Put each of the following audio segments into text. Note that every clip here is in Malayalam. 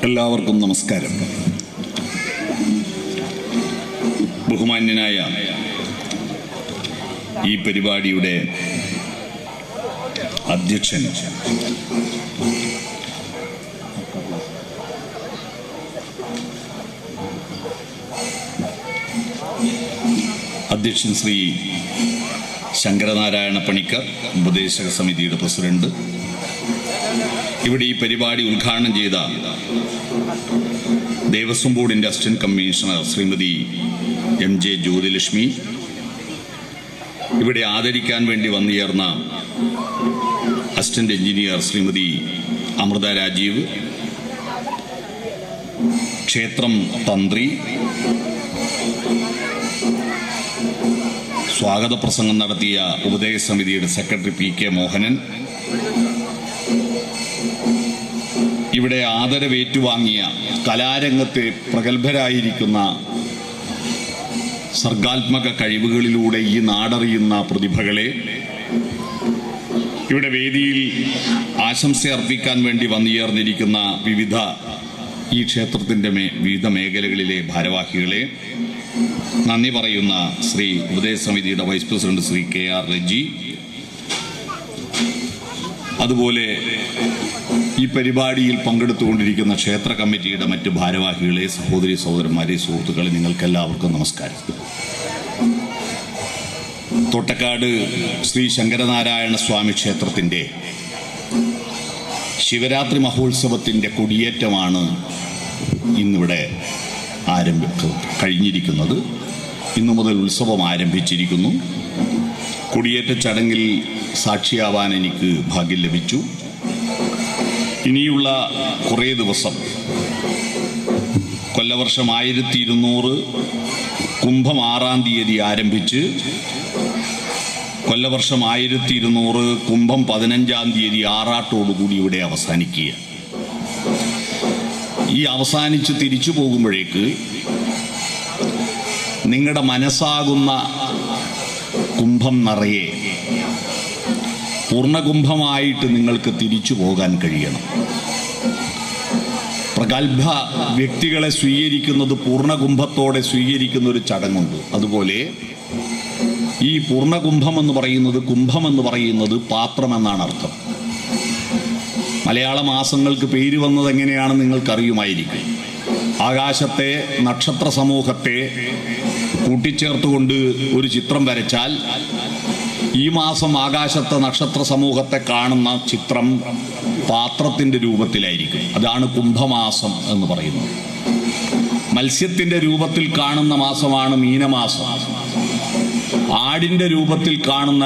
എല്ലാവർക്കും നമസ്കാരം. ബഹുമാന്യനായ ഈ പരിപാടിയുടെ അധ്യക്ഷൻ ശ്രീ ശങ്കരനാരായണ പണിക്കർ, ഉപദേശക സമിതിയുടെ പ്രസിഡന്റ്, ഇവിടെ ഈ പരിപാടി ഉദ്ഘാടനം ചെയ്ത ദേവസ്വം ബോർഡിൻ്റെ assistant commissioner Shrimati MJ Jyothilakshmi, ഇവിടെ ആദരിക്കാൻ വേണ്ടി വന്നുചേർന്ന അസിസ്റ്റന്റ് എഞ്ചിനീയർ ശ്രീമതി അമൃത രാജീവ്, ക്ഷേത്രം തന്ത്രി, സ്വാഗത പ്രസംഗം നടത്തിയ ഉപദേശക സമിതിയുടെ സെക്രട്ടറി PK മോഹനൻ, ഇവിടെ ആദരവേറ്റുവാങ്ങിയ കലാരംഗത്തെ പ്രഗത്ഭരായിരിക്കുന്ന സർഗാത്മക കഴിവുകളിലൂടെ ഈ നാടറിയുന്ന പ്രതിഭകളെ, ഇവിടെ വേദിയിൽ ആശംസ അർപ്പിക്കാൻ വേണ്ടി വന്നുചേർന്നിരിക്കുന്ന ഈ ക്ഷേത്രത്തിൻ്റെ വിവിധ മേഖലകളിലെ ഭാരവാഹികളെ, നന്ദി പറയുന്ന ശ്രീ ഉപദേശക സമിതിയുടെ vice president Shri KR Reji, അതുപോലെ ഈ പരിപാടിയിൽ പങ്കെടുത്തുകൊണ്ടിരിക്കുന്ന ക്ഷേത്ര കമ്മിറ്റിയുടെ മറ്റ് ഭാരവാഹികളെ, സഹോദരി സഹോദരന്മാരെ, സുഹൃത്തുക്കളെ, നിങ്ങൾക്കെല്ലാവർക്കും നമസ്കാരം. തോട്ടക്കാട് ശ്രീ ശങ്കരനാരായണ സ്വാമി ക്ഷേത്രത്തിൻ്റെ ശിവരാത്രി മഹോത്സവത്തിൻ്റെ കൊടിയേറ്റമാണ് ഇന്നിവിടെ കഴിഞ്ഞിരിക്കുന്നത്. ഇന്നു മുതൽ ഉത്സവം ആരംഭിച്ചിരിക്കുന്നു. കൊടിയേറ്റ ചടങ്ങിൽ സാക്ഷിയാവാൻ എനിക്ക് ഭാഗ്യം ലഭിച്ചു. ഇനിയുള്ള കുറേ ദിവസം, കൊല്ലവർഷം 1200 കുംഭം 6-ാം തീയതി ആരംഭിച്ച് കൊല്ലവർഷം 1200 കുംഭം 15-ാം തീയതി ആറാട്ടോടുകൂടി ഇവിടെ അവസാനിക്കുക. ഈ അവസാനിച്ച് തിരിച്ചു പോകുമ്പോഴേക്ക് നിങ്ങളുടെ മനസ്സാകുന്ന കുംഭം നിറയെ പൂർണ്ണകുംഭമായിട്ട് നിങ്ങൾക്ക് തിരിച്ചു പോകാൻ കഴിയണം. പ്രഗത്ഭ വ്യക്തികളെ സ്വീകരിക്കുന്നത് പൂർണ്ണകുംഭത്തോടെ സ്വീകരിക്കുന്ന ഒരു ചടങ്ങുണ്ട്. അതുപോലെ ഈ പൂർണ്ണകുംഭം എന്ന് പറയുന്നത്, കുംഭം എന്ന് പറയുന്നത് പാത്രമെന്നാണ് അർത്ഥം. മലയാള മാസങ്ങൾക്ക് പേര് വന്നത് എങ്ങനെയാണെന്ന് നിങ്ങൾക്കറിയുമായിരിക്കും. ആകാശത്തെ നക്ഷത്ര സമൂഹത്തെ കൂട്ടിച്ചേർത്തുകൊണ്ട് ഒരു ചിത്രം വരച്ചാൽ ഈ മാസം ആകാശത്തെ നക്ഷത്ര സമൂഹത്തെ കാണുന്ന ചിത്രം പാത്രത്തിൻ്റെ രൂപത്തിലായിരിക്കും. അതാണ് കുംഭമാസം എന്ന് പറയുന്നത്. മത്സ്യത്തിൻ്റെ രൂപത്തിൽ കാണുന്ന മാസമാണ് മീനമാസം. ആടിൻ്റെ രൂപത്തിൽ കാണുന്ന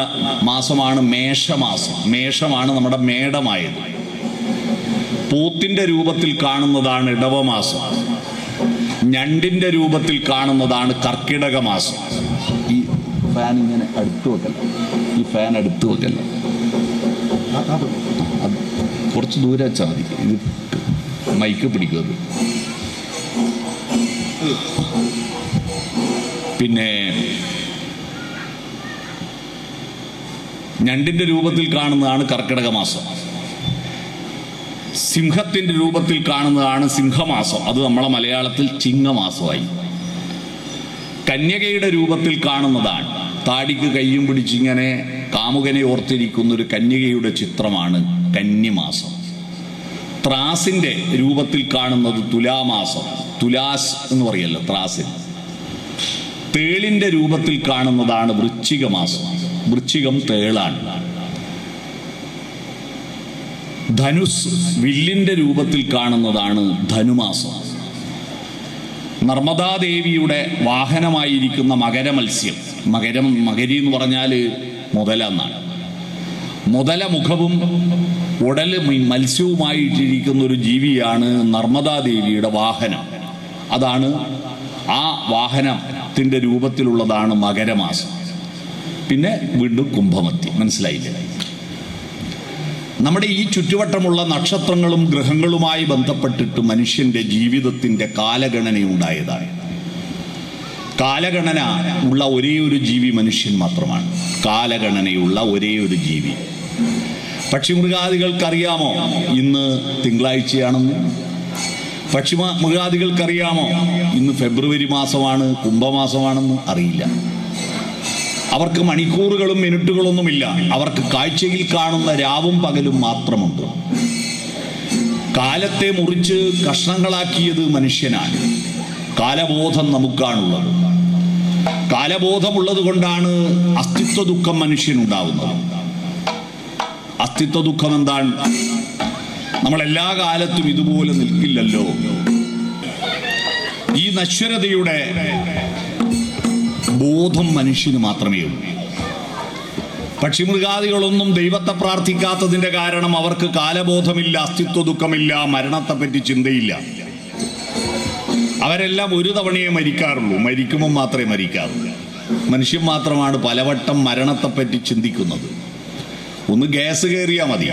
മാസമാണ് മേഷമാസം. മേഷമാണ് നമ്മുടെ മേടമായത്. പൂത്തിൻ്റെ രൂപത്തിൽ കാണുന്നതാണ് ഇടവമാസം. ഞണ്ടിൻ്റെ രൂപത്തിൽ കാണുന്നതാണ് കർക്കിടക മാസം. ഈ ഫാൻ ഇങ്ങനെ അടുത്ത് വെക്കല്ല, ഈ ഫാൻ അടുത്ത് വെക്കല്ല, കുറച്ച് ദൂരെ വെച്ചാൽ മതി. ഇത് മൈക്ക് പിടിക്കുന്നത്. പിന്നെ ഞണ്ടിൻ്റെ രൂപത്തിൽ കാണുന്നതാണ് കർക്കിടക മാസം. സിംഹത്തിൻ്റെ രൂപത്തിൽ കാണുന്നതാണ് സിംഹമാസം. അത് നമ്മളെ മലയാളത്തിൽ ചിങ്ങമാസമായി. കന്യകയുടെ രൂപത്തിൽ കാണുന്നതാണ്, താടിക്ക് കയ്യും പിടിച്ചിങ്ങനെ കാമുകനെ ഓർത്തിരിക്കുന്ന ഒരു കന്യകയുടെ ചിത്രമാണ് കന്നിമാസം. ത്രാസിൻ്റെ രൂപത്തിൽ കാണുന്നത് തുലാമാസം. തുലാസ് എന്ന് പറയല്ലോ ത്രാസിന്. തേളിൻ്റെ രൂപത്തിൽ കാണുന്നതാണ് വൃശ്ചിക മാസം. വൃശ്ചികം തേളാണ്. ധനുസ് വില്ലിൻ്റെ രൂപത്തിൽ കാണുന്നതാണ് ധനുമാസം. നർമ്മദാദേവിയുടെ വാഹനമായിരിക്കുന്ന മകരമത്സ്യം, മകരി എന്ന് പറഞ്ഞാൽ മുതല എന്നാണ്. മുതല മുഖവും ഉടൽ മത്സ്യവുമായിട്ടിരിക്കുന്ന ഒരു ജീവിയാണ് നർമ്മദാദേവിയുടെ വാഹനം. അതാണ് ആ വാഹനത്തിൻ്റെ രൂപത്തിലുള്ളതാണ് മകരമാസം. പിന്നെ വീണ്ടും കുംഭമത്തി. മനസ്സിലായില്ലേ? നമ്മുടെ ഈ ചുറ്റുവട്ടമുള്ള നക്ഷത്രങ്ങളും ഗ്രഹങ്ങളുമായി ബന്ധപ്പെട്ടിട്ട് മനുഷ്യൻ്റെ ജീവിതത്തിൻ്റെ കാലഗണനയുണ്ടായതാണ്. കാലഗണന ഉള്ള ഒരേ ഒരു ജീവി മനുഷ്യൻ മാത്രമാണ്. കാലഗണനയുള്ള ഒരേ ഒരു ജീവി. പക്ഷിമൃഗാദികൾക്കറിയാമോ ഇന്ന് തിങ്കളാഴ്ചയാണെന്ന്? പക്ഷിമൃഗാദികൾക്കറിയാമോ ഇന്ന് ഫെബ്രുവരി മാസമാണ്, കുംഭമാസമാണെന്ന് അറിയില്ല. അവർക്ക് മണിക്കൂറുകളും മിനിറ്റുകളൊന്നുമില്ല. അവർക്ക് കാഴ്ചയിൽ കാണുന്ന രാവും പകലും മാത്രമുണ്ട്. കാലത്തെ മുറിച്ച് കഷ്ണങ്ങളാക്കിയത് മനുഷ്യനാണ്. കാലബോധം നമുക്കാണുള്ളത്. കാലബോധമുള്ളത് കൊണ്ടാണ് അസ്തിത്വ ദുഃഖം മനുഷ്യനുണ്ടാവുന്നത്. അസ്തിത്വ ദുഃഖം എന്താണ്? നമ്മൾ എല്ലാ കാലത്തും ഇതുപോലെ നിൽക്കില്ലല്ലോ. ഈ നശ്വരതയുടെ ബോധം മനുഷ്യന് മാത്രമേ ഉള്ളൂ. പക്ഷിമൃഗാദികളൊന്നും ദൈവത്തെ പ്രാർത്ഥിക്കാത്തതിന്റെ കാരണം അവർക്ക് കാലബോധമില്ല, അസ്തിത്വ ദുഃഖമില്ല, മരണത്തെപ്പറ്റി ചിന്തയില്ല. അവരെല്ലാം ഒരു തവണയേ മരിക്കാറുള്ളൂ. മരിക്കുമ്പോൾ മാത്രമേ മരിക്കാറുള്ളൂ. മനുഷ്യൻ മാത്രമാണ് പലവട്ടം മരണത്തെപ്പറ്റി ചിന്തിക്കുന്നത്. ഒന്ന് ഗ്യാസ് കയറിയാൽ മതി,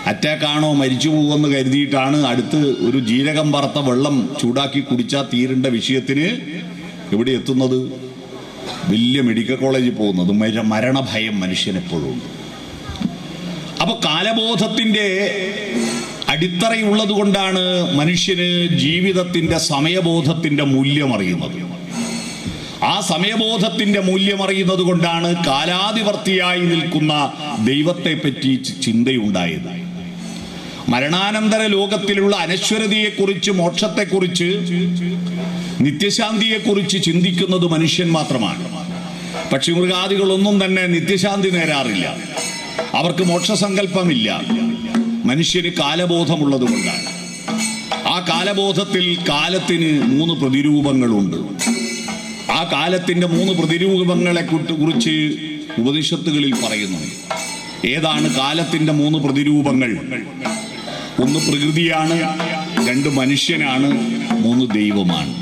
അറ്റാക്കാണോ മരിച്ചു പോകുമെന്ന് കരുതിയിട്ടാണ് അടുത്ത് ഒരു ജീരകം വറുത്ത വെള്ളം ചൂടാക്കി കുടിച്ചാൽ തീരേണ്ട വിഷയത്തിന് എവിടെ എത്തുന്നത്? വലിയ മെഡിക്കൽ കോളേജിൽ പോകുന്നത്. മരണഭയം മനുഷ്യനെപ്പോഴും ഉണ്ട്. അപ്പൊ കാലബോധത്തിന്റെ അടിത്തറയുള്ളത് കൊണ്ടാണ് മനുഷ്യന് ജീവിതത്തിന്റെ സമയബോധത്തിന്റെ മൂല്യം അറിയുന്നത്. ആ സമയബോധത്തിന്റെ മൂല്യം അറിയുന്നത് കൊണ്ടാണ് കാലാതിവർത്തിയായി നിൽക്കുന്ന ദൈവത്തെ പറ്റി ചിന്തയുണ്ടായത്. മരണാനന്തര ലോകത്തിലുള്ള അനശ്വരതയെക്കുറിച്ച്, മോക്ഷത്തെക്കുറിച്ച്, നിത്യശാന്തിയെക്കുറിച്ച് ചിന്തിക്കുന്നത് മനുഷ്യൻ മാത്രമാണ്. പക്ഷിമൃഗാദികളൊന്നും തന്നെ നിത്യശാന്തി നേരാറില്ല. അവർക്ക് മോക്ഷസങ്കല്പമില്ല. മനുഷ്യന് കാലബോധമുള്ളത് കൊണ്ടാണ്. ആ കാലബോധത്തിൽ കാലത്തിന് 3 പ്രതിരൂപങ്ങളുണ്ട്. ആ കാലത്തിന്റെ 3 പ്രതിരൂപങ്ങളെ കുറിച്ച് ഉപനിഷത്തുകളിൽ പറയുന്നുണ്ട്. ഏതാണ് കാലത്തിന്റെ 3 പ്രതിരൂപങ്ങൾ? 1 പ്രകൃതിയാണ്, 2 മനുഷ്യനാണ്, 3 ദൈവമാണ്.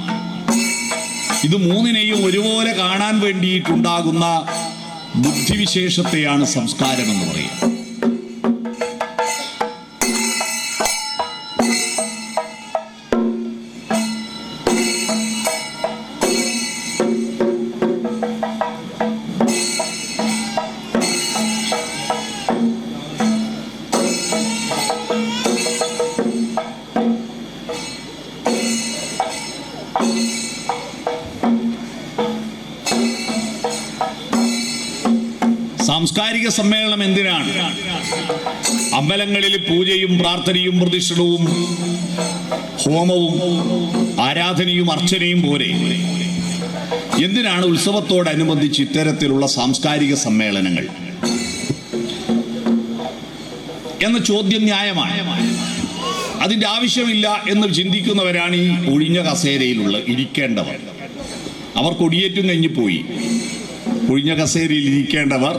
ഇത് 3നെയും ഒരുപോലെ കാണാൻ വേണ്ടിയിട്ടുണ്ടാകുന്ന ബുദ്ധിവിശേഷത്തെയാണ് സംസ്കാരം എന്ന് പറയുന്നത്. സാംസ്കാരിക സമ്മേളനം എന്തിനാണ്? അമ്പലങ്ങളിൽ പൂജയും പ്രാർത്ഥനയും പ്രതിഷ്ഠവും ഹോമവും ആരാധനയും അർച്ചനയും പോരെ എന്തിനാണ് ഉത്സവത്തോടനുബന്ധിച്ച് ഇത്തരത്തിലുള്ള സാംസ്കാരിക സമ്മേളനങ്ങൾ എന്ന ചോദ്യം ന്യായമാണ്. അതിന്റെ ആവശ്യമില്ല എന്ന് ചിന്തിക്കുന്നവരാണ് ഈ ഒഴിഞ്ഞ കസേരയിലുള്ള ഇരിക്കേണ്ടവർ. അവർ കൊടിയേറ്റും കഴിഞ്ഞു പോയി. ഒഴിഞ്ഞ കസേരയിൽ ഇരിക്കേണ്ടവർ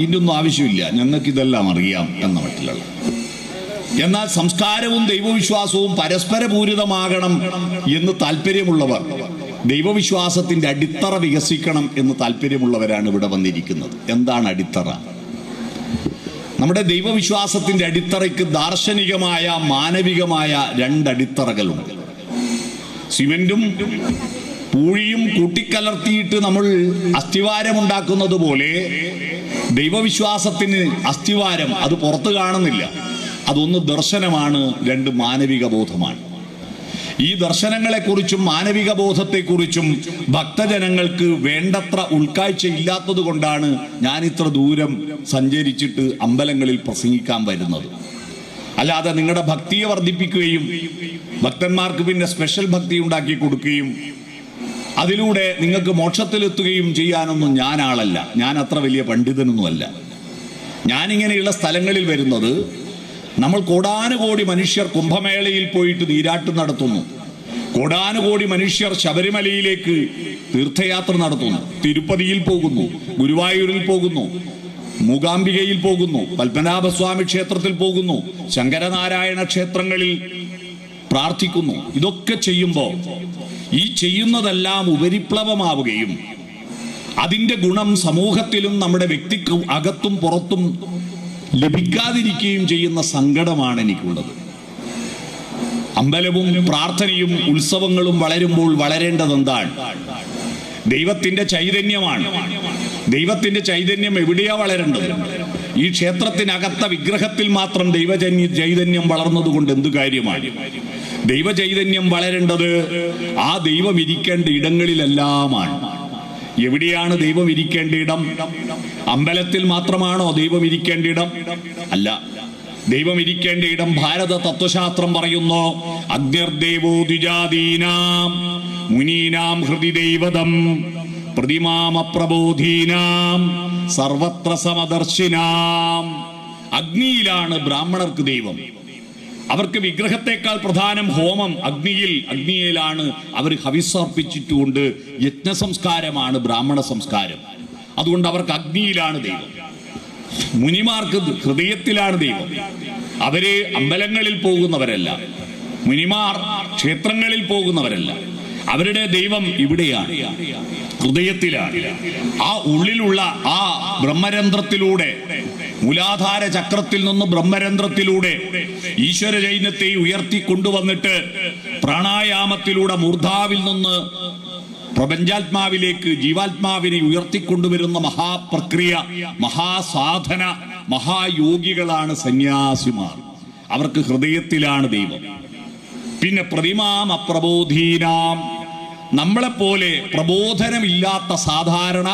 ഇതിനൊന്നും ആവശ്യമില്ല, ഞങ്ങൾക്കിതെല്ലാം അറിയാം എന്ന മട്ടിലുള്ള. എന്നാൽ സംസ്കാരവും ദൈവവിശ്വാസവും പരസ്പര പൂരിതമാകണം എന്ന് താല്പര്യമുള്ളവർ, ദൈവവിശ്വാസത്തിന്റെ അടിത്തറ വികസിക്കണം എന്ന് താല്പര്യമുള്ളവരാണ് ഇവിടെ വന്നിരിക്കുന്നത്. എന്താണ് അടിത്തറ? നമ്മുടെ ദൈവവിശ്വാസത്തിന്റെ അടിത്തറയ്ക്ക് ദാർശനികമായ, മാനവികമായ 2 അടിത്തറകളുണ്ട്. സിമന്റും പൂഴിയും കൂട്ടിക്കലർത്തിയിട്ട് നമ്മൾ അസ്ഥിവാരമുണ്ടാക്കുന്നത് പോലെ ദൈവവിശ്വാസത്തിന് അസ്ഥിവാരം അത് പുറത്ത് കാണുന്നില്ല. അതൊന്ന് ദർശനമാണ്, 2 മാനവിക ബോധമാണ്. ഈ ദർശനങ്ങളെക്കുറിച്ചും മാനവിക ബോധത്തെക്കുറിച്ചും ഭക്തജനങ്ങൾക്ക് വേണ്ടത്ര ഉൾക്കാഴ്ച ഇല്ലാത്തത് കൊണ്ടാണ് ഞാൻ ഇത്ര ദൂരം സഞ്ചരിച്ചിട്ട് അമ്പലങ്ങളിൽ പ്രസംഗിക്കാൻ വരുന്നത്. അല്ലാതെ നിങ്ങളുടെ ഭക്തിയെ വർദ്ധിപ്പിക്കുകയും ഭക്തന്മാർക്ക് പിന്നെ സ്പെഷ്യൽ ഭക്തി ഉണ്ടാക്കി കൊടുക്കുകയും അതിലൂടെ നിങ്ങൾക്ക് മോക്ഷത്തിലെത്തുകയും ചെയ്യാനൊന്നും ഞാൻ ആളല്ല. ഞാൻ അത്ര വലിയ പണ്ഡിതനൊന്നുമല്ല. ഞാനിങ്ങനെയുള്ള സ്ഥലങ്ങളിൽ വരുന്നത്, നമ്മൾ കോടാനുകോടി മനുഷ്യർ കുംഭമേളയിൽ പോയിട്ട് നീരാട്ട് നടത്തുന്നു. കോടാനുകോടി മനുഷ്യർ ശബരിമലയിലേക്ക് തീർത്ഥയാത്ര നടത്തുന്നു. തിരുപ്പതിയിൽ പോകുന്നു, ഗുരുവായൂരിൽ പോകുന്നു, മൂകാംബികയിൽ പോകുന്നു, പത്മനാഭസ്വാമി ക്ഷേത്രത്തിൽ പോകുന്നു, ശങ്കരനാരായണ ക്ഷേത്രങ്ങളിൽ പ്രാർത്ഥിക്കുന്നു. ഇതൊക്കെ ചെയ്യുമ്പോൾ ഈ ചെയ്യുന്നതെല്ലാം ഉപരിപ്ലവമാവുകയും അതിൻ്റെ ഗുണം സമൂഹത്തിലും നമ്മുടെ വ്യക്തിക്കും അകത്തും പുറത്തും ലഭിക്കാതിരിക്കുകയും ചെയ്യുന്ന സങ്കടമാണ് എനിക്കുള്ളത്. അമ്പലവും പ്രാർത്ഥനയും ഉത്സവങ്ങളും വളരുമ്പോൾ വളരേണ്ടത് എന്താണ്? ദൈവത്തിന്റെ ചൈതന്യമാണ്. ദൈവത്തിന്റെ ചൈതന്യം എവിടെയാ വളരേണ്ടത്? ഈ ക്ഷേത്രത്തിനകത്ത വിഗ്രഹത്തിൽ മാത്രം ചൈതന്യം വളർന്നതുകൊണ്ട് എന്തു കാര്യമാണ്? ദൈവചൈതന്യം വളരേണ്ടത് ആ ദൈവം ഇരിക്കേണ്ട ഇടങ്ങളിലെല്ലാമാണ്. എവിടെയാണ് ദൈവം ഇരിക്കേണ്ട ഇടം? അമ്പലത്തിൽ മാത്രമാണോ ദൈവം ഇരിക്കേണ്ട ഇടം? അല്ല. ദൈവം ഇരിക്കേണ്ട ഇടം ഭാരത തത്വശാസ്ത്രം പറയുന്നു, അഗ്നിർദേവോ ദ്വിജാതീനാം മുനീനാം ഹൃദി ദൈവതം പ്രതിമാമപ്രബോധീനാം സർവത്ര സമദർശിനാം. അഗ്നിയിലാണ് ബ്രാഹ്മണർക്ക് ദൈവം. അവർക്ക് വിഗ്രഹത്തെക്കാൾ പ്രധാനം ഹോമം. അഗ്നിയിലാണ് അവർ ഹവിസർപ്പിച്ചിട്ടുകൊണ്ട് യജ്ഞസംസ്കാരമാണ് ബ്രാഹ്മണ സംസ്കാരം. അതുകൊണ്ട് അവർക്ക് അഗ്നിയിലാണ് ദൈവം. മുനിമാർക്ക് ഹൃദയത്തിലാണ് ദൈവം. അവര് അമ്പലങ്ങളിൽ പോകുന്നവരല്ല, മുനിമാർ ക്ഷേത്രങ്ങളിൽ പോകുന്നവരല്ല. അവരുടെ ദൈവം ഇവിടെയാണ്, ഹൃദയത്തിലാണ്. ആ ഉള്ളിലുള്ള ആ ബ്രഹ്മരന്ധ്രത്തിലൂടെ, മൂലാധാര ചക്രത്തിൽ നിന്ന് ബ്രഹ്മരന്ധ്രത്തിലൂടെ ഈശ്വര ചൈതന്യത്തെ ഉയർത്തിക്കൊണ്ടുവന്നിട്ട് പ്രാണായാമത്തിലൂടെ മൂർധാവിൽ നിന്ന് പ്രപഞ്ചാത്മാവിലേക്ക് ജീവാത്മാവിനെ ഉയർത്തിക്കൊണ്ടുവരുന്ന മഹാപ്രക്രിയ, മഹാസാധന, മഹായോഗികളാണ് സന്യാസിമാർ. അവർക്ക് ഹൃദയത്തിലാണ് ദൈവം. പിന്നെ പ്രതിമാം അപ്രബോധീനാം, നമ്മളെപ്പോലെ പ്രബോധനമില്ലാത്ത സാധാരണ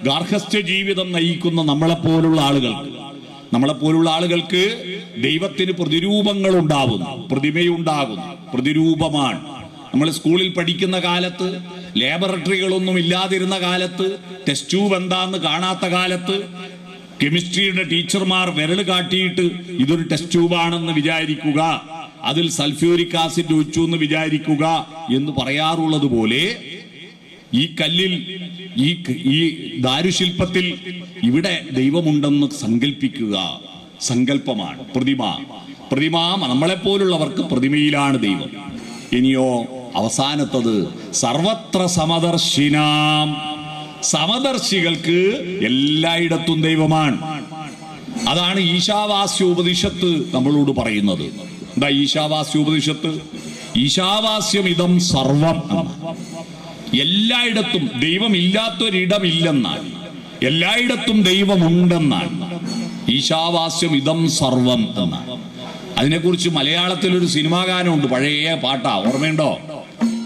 ഗാർഹസ്ഥ്യ ജീവിതം നയിക്കുന്ന നമ്മളെപ്പോലുള്ള ആളുകൾക്ക് ദൈവത്തിന് പ്രതിരൂപങ്ങൾ ഉണ്ടാവുന്നു, പ്രതിമയുണ്ടാകുന്നു. പ്രതിരൂപമാണ്. നമ്മൾ സ്കൂളിൽ പഠിക്കുന്ന കാലത്ത്, ലാബറട്ടറികളൊന്നും ഇല്ലാതിരുന്ന കാലത്ത്, ടെസ്റ്റ് ട്യൂബ് എന്താന്ന് കാണാത്ത കാലത്ത് കെമിസ്ട്രിയുടെ ടീച്ചർമാർ വിരൽ കാട്ടിയിട്ട് ഇതൊരു ടെസ്റ്റ് ട്യൂബാണെന്ന് വിചാരിക്കുക, അതിൽ സൾഫ്യൂരിക് ആസിഡ് ഒഴിച്ചു എന്ന് വിചാരിക്കുക എന്ന് പറയാറുള്ളത് പോലെ ഈ കല്ലിൽ, ഈ ദാരുശില്പത്തിൽ ഇവിടെ ദൈവമുണ്ടെന്ന് സങ്കല്പിക്കുക. സങ്കല്പമാണ് പ്രതിമ. നമ്മളെപ്പോലുള്ളവർക്ക് പ്രതിമയിലാണ് ദൈവം. ഇനിയോ അവസാനത്തത് സർവത്ര സമദർശിനാം, സമദർശികൾക്ക് എല്ലായിടത്തും ദൈവമാണ്. അതാണ് ഈശാവാസ്യോപനിഷത്ത് നമ്മളോട് പറയുന്നത്. എന്താ ഈശാവാസ്യോപനിഷത്ത്? ഈശാവാസ്യം ഇതം സർവം. എല്ലായിടത്തും ദൈവമില്ലാത്തൊരിടമില്ലെന്നാണ്, എല്ലായിടത്തും ദൈവമുണ്ടെന്നാണ്. ഈശാവാസ്യം ഇതം സർവം എന്നാണ്. അതിനെക്കുറിച്ച് മലയാളത്തിൽ ഒരു സിനിമാ ഗാനമുണ്ട്, പഴയ പാട്ടാ, ഓർമ്മയുണ്ടോ?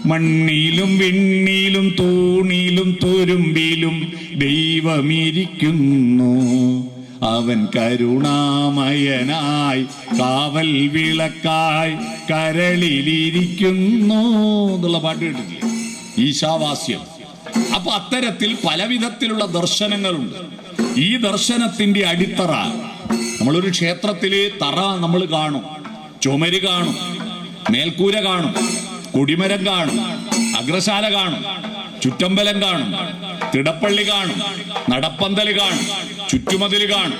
മണ്ണിലും വിണ്ണിലും തൂണിലും തുരുമ്പിലും ദൈവമിരിക്കുന്നു, അവൻ കരുണാമയനായി കാവൽ വിളക്കായി കരളിലിരിക്കുന്നു എന്നുള്ള പാട്ട് കേട്ടിട്ടില്ലേ? ഈശാവാസ്യം. അപ്പൊ അത്തരത്തിൽ പല വിധത്തിലുള്ള ദർശനങ്ങളുണ്ട്. ഈ ദർശനത്തിന്റെ അടിത്തറ, നമ്മളൊരു ക്ഷേത്രത്തിലെ തറ നമ്മൾ കാണും, ചുമര് കാണും, മേൽക്കൂര കാണും, കൊടിമരം കാണും, അഗ്രശാല കാണും, ചുറ്റമ്പലം കാണും, തിടപ്പള്ളി കാണും, നടപ്പന്തല് കാണും, ചുറ്റുമതിൽ കാണും.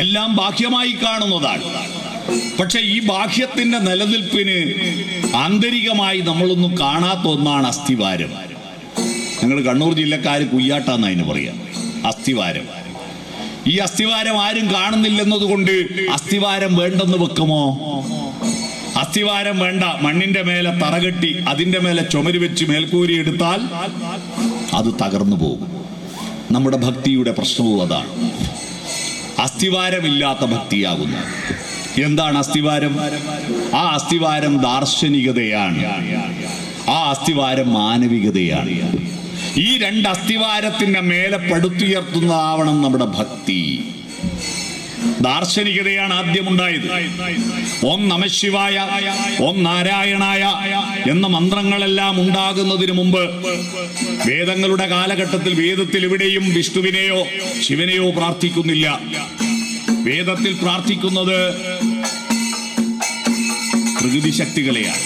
എല്ലാം ബാഹ്യമായി കാണുന്നതാണ്. പക്ഷെ ഈ ബാഹ്യത്തിന്റെ നിലനിൽപ്പിന് ആന്തരികമായി നമ്മളൊന്നും കാണാത്ത ഒന്നാണ് അസ്ഥിവാരം. ഞങ്ങൾ കണ്ണൂർ ജില്ലക്കാർ കുയ്യാട്ടാന്ന് അതിന് പറയാം, അസ്ഥിവാരം. ഈ അസ്ഥിവാരം ആരും കാണുന്നില്ലെന്നതുകൊണ്ട് അസ്ഥിവാരം വേണ്ടെന്ന് വെക്കുമോ? അസ്ഥിവാരം വേണ്ട, മണ്ണിന്റെ മേലെ തറകെട്ടി അതിന്റെ മേലെ ചുമര് വെച്ച് മേൽക്കൂരി എടുത്താൽ അത് തകർന്നു പോകും. നമ്മുടെ ഭക്തിയുടെ പ്രശ്നവും അതാണ്, അസ്ഥിവാരമില്ലാത്ത ഭക്തിയാകുന്നു. എന്താണ് അസ്ഥിവാരം? ആ അസ്ഥിവാരം ദാർശനികതയാണ്, ആ അസ്ഥിവാരം മാനവികതയാണ്. ഈ രണ്ട് അസ്ഥിവാരത്തിന്റെ മേലെ പടുത്തുയർത്തുന്നതാവണം നമ്മുടെ ഭക്തി. ദാർശനികതയാണ് ആദ്യം ഉണ്ടായത്. ഓം നമഃശിവായ, ഓം നാരായണായ എന്ന മന്ത്രങ്ങളെല്ലാം ഉണ്ടാകുന്നതിന് മുമ്പ് വേദങ്ങളുടെ കാലഘട്ടത്തിൽ വേദത്തിൽ എവിടെയും വിഷ്ണുവിനെയോ ശിവനെയോ പ്രാർത്ഥിക്കുന്നില്ല. വേദത്തിൽ പ്രാർത്ഥിക്കുന്നത് പ്രകൃതി ശക്തികളെയാണ്.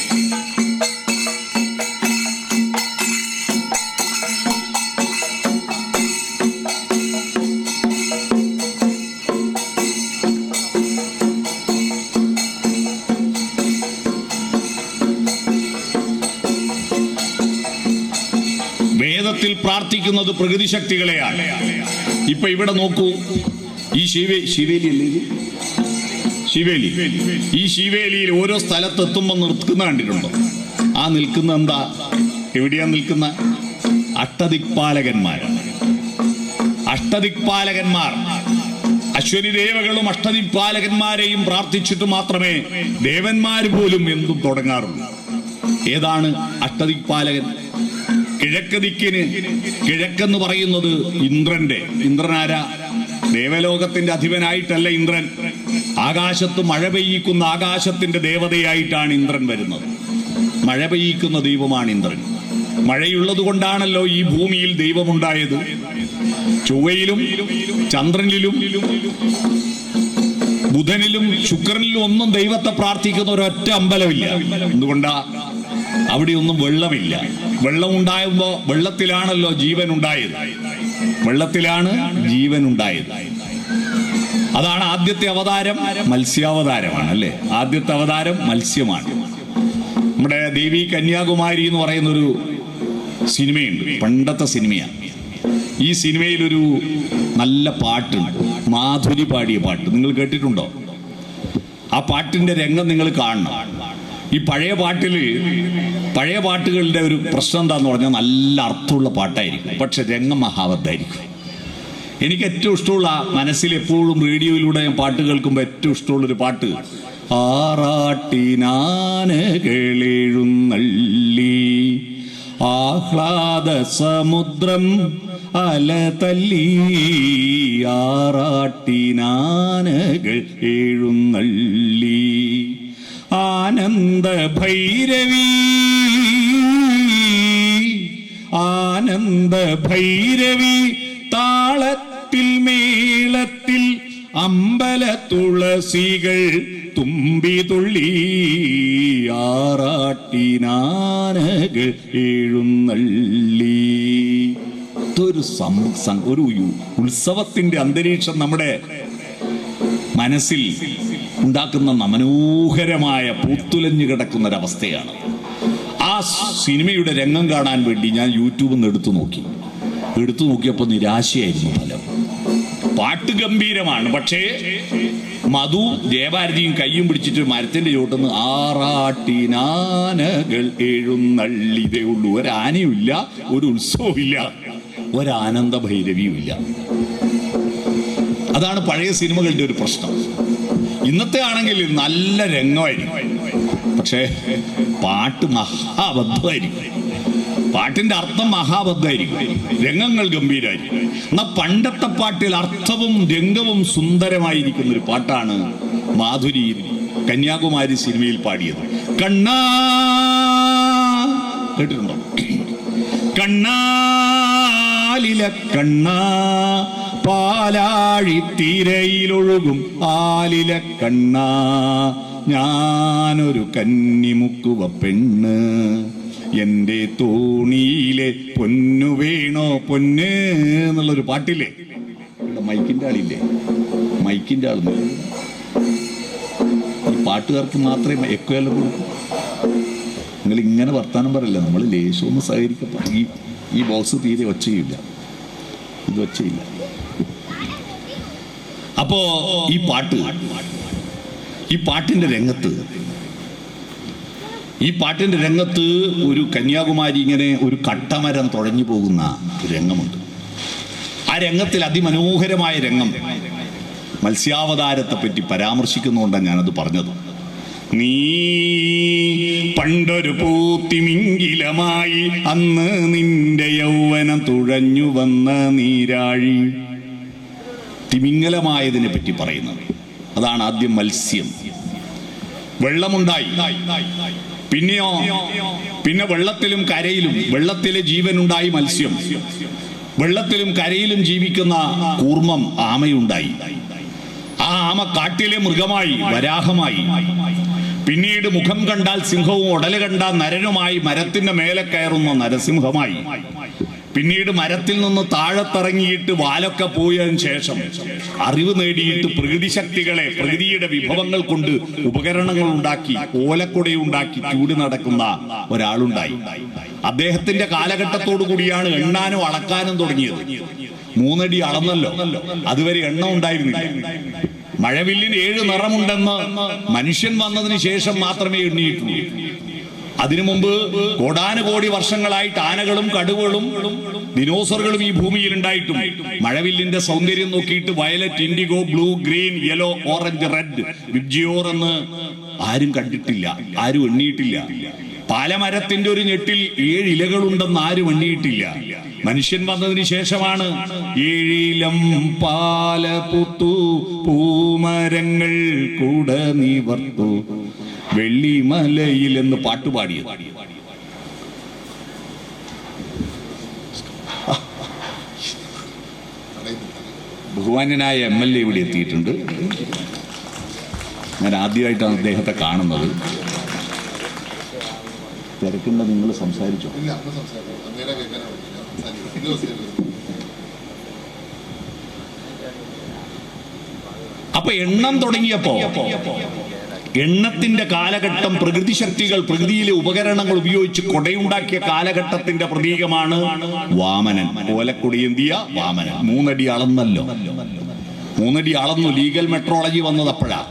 ക്ഷേത്രത്തിൽ പ്രാർത്ഥിക്കുന്നത് പ്രകൃതി ശക്തികളെയാണ്. ഇപ്പൊ ഇവിടെ നോക്കൂ, ഈ ശിവേലി അല്ലേ ഇത്? ശിവേലി. ഈ ശിവേലിയിൽ ഓരോ സ്ഥലത്തെത്തുമ്പോൾ നിൽക്കുന്ന കണ്ടിട്ടുണ്ടോ? ആ നിൽക്കുന്ന എന്താ? എവിടെയാ നിൽക്കുന്ന? അഷ്ടദിക്പാലകന്മാരാണ്. അഷ്ടദിക്പാലകന്മാർ, അശ്വനി ദേവകളും അഷ്ടദിക്പാലകന്മാരെയും പ്രാർത്ഥിച്ചിട്ട് മാത്രമേ ദേവന്മാർ പോലും എന്തും തുടങ്ങാറുള്ളൂ. ഏതാണ് അഷ്ടദിക്പാലകൻ? കിഴക്ക് ദിക്കിന്, കിഴക്കെന്ന് പറയുന്നത് ഇന്ദ്രനാരാ? ദേവലോകത്തിന്റെ അധിപനായിട്ടല്ല ഇന്ദ്രൻ. ആകാശത്ത് മഴ പെയ്യിക്കുന്ന ആകാശത്തിന്റെ ദേവതയായിട്ടാണ് ഇന്ദ്രൻ വരുന്നത്. മഴ പെയ്യിക്കുന്ന ദൈവമാണ് ഇന്ദ്രൻ. മഴയുള്ളത് കൊണ്ടാണല്ലോ ഈ ഭൂമിയിൽ ദൈവമുണ്ടായത്. ചൊവ്വയിലും ചന്ദ്രനിലും ബുധനിലും ശുക്രനിലും ഒന്നും ദൈവത്തെ പ്രാർത്ഥിക്കുന്ന ഒരൊറ്റ അമ്പലമില്ല. എന്തുകൊണ്ടാ? അവിടെയൊന്നും വെള്ളമില്ല. വെള്ളം ഉണ്ടാകുമ്പോ വെള്ളത്തിലാണല്ലോ ജീവൻ ഉണ്ടായത്. വെള്ളത്തിലാണ് ജീവൻ ഉണ്ടായത്. അതാണ് ആദ്യത്തെ അവതാരം. മത്സ്യാവതാരമാണ് അല്ലേ? ആദ്യത്തെ അവതാരം മത്സ്യമാണ്. നമ്മുടെ ദേവി കന്യാകുമാരി എന്ന് പറയുന്നൊരു സിനിമയുണ്ട്, പണ്ടത്തെ സിനിമയാണ്. ഈ സിനിമയിലൊരു നല്ല പാട്ടുണ്ട്, മാധുരി പാടിയ പാട്ട്. നിങ്ങൾ കേട്ടിട്ടുണ്ടോ? ആ പാട്ടിന്റെ രംഗം നിങ്ങൾ കാണണം. ഈ പഴയ പാട്ടുകളുടെ ഒരു പ്രശ്നം എന്താന്ന് പറഞ്ഞാൽ നല്ല അർത്ഥമുള്ള പാട്ടായിരിക്കും, പക്ഷെ രംഗം മഹാബദ്ധായിരിക്കും. എനിക്ക് ഏറ്റവും ഇഷ്ടമുള്ള, മനസ്സിൽ എപ്പോഴും റേഡിയോയിലൂടെ ഞാൻ പാട്ട് കേൾക്കുമ്പോൾ ഏറ്റവും ഇഷ്ടമുള്ളൊരു പാട്ട്, ആറാട്ടിനാനകളെഴുന്നള്ളി ആഹ്ലാദ സമുദ്രം അല തല്ലി, ആറാട്ടിനാനകൾ എഴുന്നള്ളി ആനന്ദ ഭൈരവി, ആനന്ദ ഭൈരവി താളത്തിൽ മേളത്തിൽ അമ്പല തുളസികൾ തുമ്പി തുള്ളി, ആറാട്ടിനാനകൾ എഴുന്നള്ളി. ഒരു ഉത്സവത്തിന്റെ അന്തരീക്ഷം നമ്മുടെ മനസ്സിൽ ഉണ്ടാക്കുന്ന മനോഹരമായ പൂത്തുലഞ്ഞു കിടക്കുന്ന ഒരവസ്ഥയാണ്. ആ സിനിമയുടെ രംഗം കാണാൻ വേണ്ടി ഞാൻ യൂട്യൂബിൽ നിന്ന് എടുത്തു നോക്കിയപ്പോൾ നിരാശയായിരുന്നു ഫലം. പാട്ട് ഗംഭീരമാണ്, പക്ഷേ മധു ജയഭാരതിയും കയ്യും പിടിച്ചിട്ട് മരത്തിന്റെ ചോട്ടെന്ന് ആറാട്ടിനാനകൾ എഴുന്നള്ളി. ഇതേ ഉള്ളൂ. ഒരാനയും ഇല്ല, ഒരു ഉത്സവവും ഇല്ല, ഒരാനന്ദ ഭൈരവിയും ഇല്ല. അതാണ് പഴയ സിനിമകളുടെ ഒരു പ്രശ്നം. ഇന്നത്തെ ആണെങ്കിൽ നല്ല രംഗമായിരിക്കും, പക്ഷേ പാട്ട് മഹാബദ്ധമായിരിക്കും. പാട്ടിന്റെ അർത്ഥം മഹാബദ്ധമായിരിക്കും, രംഗങ്ങൾ ഗംഭീരമായിരിക്കും. എന്നാൽ പണ്ടത്തെ പാട്ടിൽ അർത്ഥവും രംഗവും സുന്ദരമായിരിക്കുന്ന ഒരു പാട്ടാണ് മാധുരി കന്യാകുമാരി സിനിമയിൽ പാടിയത്. കണ്ണാ, കേട്ടിട്ടുണ്ടോ? കണ്ണാലില കണ്ണാ പാലാഴിത്തീരയിലൊഴുകും ആലില കണ്ണാ, ഞാനൊരു കന്നിമുക്കുവ പെണ്ണ്, എന്റെ തോണിയിലെ പൊന്നു വേണോ പൊന്ന് എന്നുള്ളൊരു പാട്ടില്ലേ? മൈക്കിന്റെ ആളില്ലേ? മൈക്കിന്റെ ആൾ. ഈ പാട്ടുകാർക്ക് മാത്രമേ എക്കോയെല്ലാം കൊടുക്കൂ. നിങ്ങൾ ഇങ്ങനെ വർത്താനം പറയില്ല, നമ്മൾ ലേശം ഒന്ന് സഹകരിക്കപ്പോ. ഈ ബോക്സ് തീരെ ഒച്ചയില്ല, ഇത് ഒച്ചയില്ല. അപ്പോ ഈ പാട്ടിന്റെ രംഗത്ത് ഒരു കന്യാകുമാരി ഇങ്ങനെ ഒരു കട്ടമരം തുഴഞ്ഞു പോകുന്ന രംഗമുണ്ട്. ആ രംഗത്തിൽ അതിമനോഹരമായ രംഗം മത്സ്യാവതാരത്തെ പറ്റി പരാമർശിക്കുന്നുകൊണ്ടാണ് ഞാനത് പറഞ്ഞത്. നീ പണ്ടൊരു പൂത്തിമിംഗിലമായി അന്ന് നിന്റെ യൗവനം തുഴഞ്ഞു വന്ന നീരാഴി. തിമിംഗലമായതിനെ പറ്റി പറയുന്നത് അതാണ്. ആദ്യം മത്സ്യം, വെള്ളമുണ്ടായി. പിന്നെ വെള്ളത്തിലും കരയിലും, വെള്ളത്തിലെ ജീവനുണ്ടായി മത്സ്യം. വെള്ളത്തിലും കരയിലും ജീവിക്കുന്ന കൂർമ്മം ആമയുണ്ടായി. ആ ആമ കാട്ടിലെ മൃഗമായി, വരാഹമായി. പിന്നീട് മുഖം കണ്ടാൽ സിംഹവും ഉടല് കണ്ടാൽ നരനുമായി, മരത്തിന്റെ മേലെ കയറുന്ന നരസിംഹമായി. പിന്നീട് മരത്തിൽ നിന്ന് താഴത്തിറങ്ങിയിട്ട് വാലൊക്കെ പോയതിനു ശേഷം അറിവ് നേടിയിട്ട് പ്രകൃതി ശക്തികളെ, പ്രകൃതിയുടെ വിഭവങ്ങൾ കൊണ്ട് ഉപകരണങ്ങൾ ഉണ്ടാക്കി, ഓലക്കുടയുണ്ടാക്കി ചൂട് നടക്കുന്ന ഒരാളുണ്ടായി. അദ്ദേഹത്തിന്റെ കാലഘട്ടത്തോടു കൂടിയാണ് എണ്ണാനും അളക്കാനും തുടങ്ങിയത്. 3 അടി അളന്നല്ലോ, അതുവരെ എണ്ണം ഉണ്ടായിരുന്നില്ല. മഴവില്ലിന് 7 നിറമുണ്ടെന്ന് മനുഷ്യൻ വന്നതിന് ശേഷം മാത്രമേ എണ്ണിയിട്ടുള്ളൂ. അതിനു മുമ്പ് കോടാനുകോടി വർഷങ്ങളായിട്ട് ആനകളും കടുവകളും ദിനോസറുകളും ഈ ഭൂമിയിൽ ഉണ്ടായിട്ടും മഴവില്ലിന്റെ സൗന്ദര്യം നോക്കിയിട്ട് violet, IndiGo, blue, green, yellow, orange, red, VIBGYOR എന്ന് ആരും കണ്ടിട്ടില്ല, ആരും എണ്ണിയിട്ടില്ല. പാലമരത്തിന്റെ ഒരു ഞെട്ടിൽ 7 ഇലകളുണ്ടെന്ന് ആരും എണ്ണിയിട്ടില്ല. മനുഷ്യൻ വന്നതിന് ശേഷമാണ് 7 ഇലം പാല പുത്തു, പൂമരങ്ങൾ കൂട നിവർത്തൂ, വെള്ളിമലയിൽ എന്ന് പാട്ടുപാടിയത്. ബഹുമാന്യനായ MLA ഇവിടെ എത്തിയിട്ടുണ്ട്. ഞാൻ ആദ്യമായിട്ടാണ് അദ്ദേഹത്തെ കാണുന്നത്. തിരക്കുണ്ട, നിങ്ങൾ സംസാരിച്ചോ? അപ്പൊ എണ്ണം തുടങ്ങിയപ്പോ, എണ്ണത്തിന്റെ കാലഘട്ടം, പ്രകൃതി ശക്തികൾ, പ്രകൃതിയിലെ ഉപകരണങ്ങൾ ഉപയോഗിച്ച് കൊടയുണ്ടാക്കിയ കാലഘട്ടത്തിന്റെ പ്രതീകമാണ് വാമനൻ. ഓലക്കൊടിയേന്തിയ വാമനൻ. 3 അടി അളന്നല്ലോ, 3 അടി അളന്നു. ലീഗൽ മെട്രോളജി വന്നത് അപ്പോഴാ.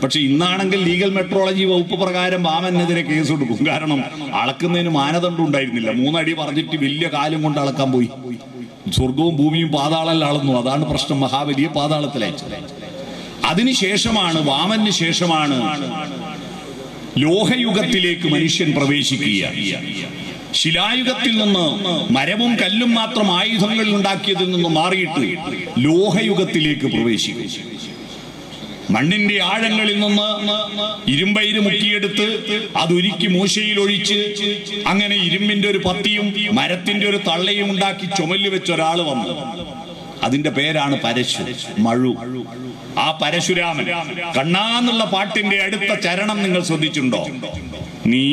പക്ഷെ ഇന്നാണെങ്കിൽ ലീഗൽ മെട്രോളജി വകുപ്പ് പ്രകാരം വാമനെതിരെ കേസ് കൊടുക്കും. കാരണം അളക്കുന്നതിന് മാനദണ്ഡം ഉണ്ടായിരുന്നില്ല. 3 അടി പറഞ്ഞിട്ട് വലിയ കാലം കൊണ്ട് അളക്കാൻ പോയി. സ്വർഗവും ഭൂമിയും പാതാളെല്ലാം അളന്നു. അതാണ് പ്രശ്നം. മഹാബലിയെ പാതാളത്തിലയച്ചത്. അതിനുശേഷമാണ്, വാമന് ശേഷമാണ് ലോഹയുഗത്തിലേക്ക് മനുഷ്യൻ പ്രവേശിക്കുക. ശിലായുഗത്തിൽ നിന്ന്, മരവും കല്ലും മാത്രം ആയുധങ്ങൾ ഉണ്ടാക്കിയതിൽ നിന്ന് മാറിയിട്ട് ലോഹയുഗത്തിലേക്ക് പ്രവേശിക്കും. മണ്ണിന്റെ ആഴങ്ങളിൽ നിന്ന് ഇരുമ്പയിര് മുക്കിയെടുത്ത് അതൊരുക്കി മൂശയിൽ ഒഴിച്ച് അങ്ങനെ ഇരുമ്പിന്റെ ഒരു പത്തിയും മരത്തിന്റെ ഒരു തള്ളയും ഉണ്ടാക്കി ചുമല് വെച്ച ഒരാൾ വന്നു. അതിന്റെ പേരാണ് പരശു, മഴു. ആ പരശുരാമൻ. കണ്ണാന്നുള്ള പാട്ടിന്റെ അടുത്ത ചരണം നിങ്ങൾ ശ്രദ്ധിച്ചിട്ടുണ്ടോ? നീ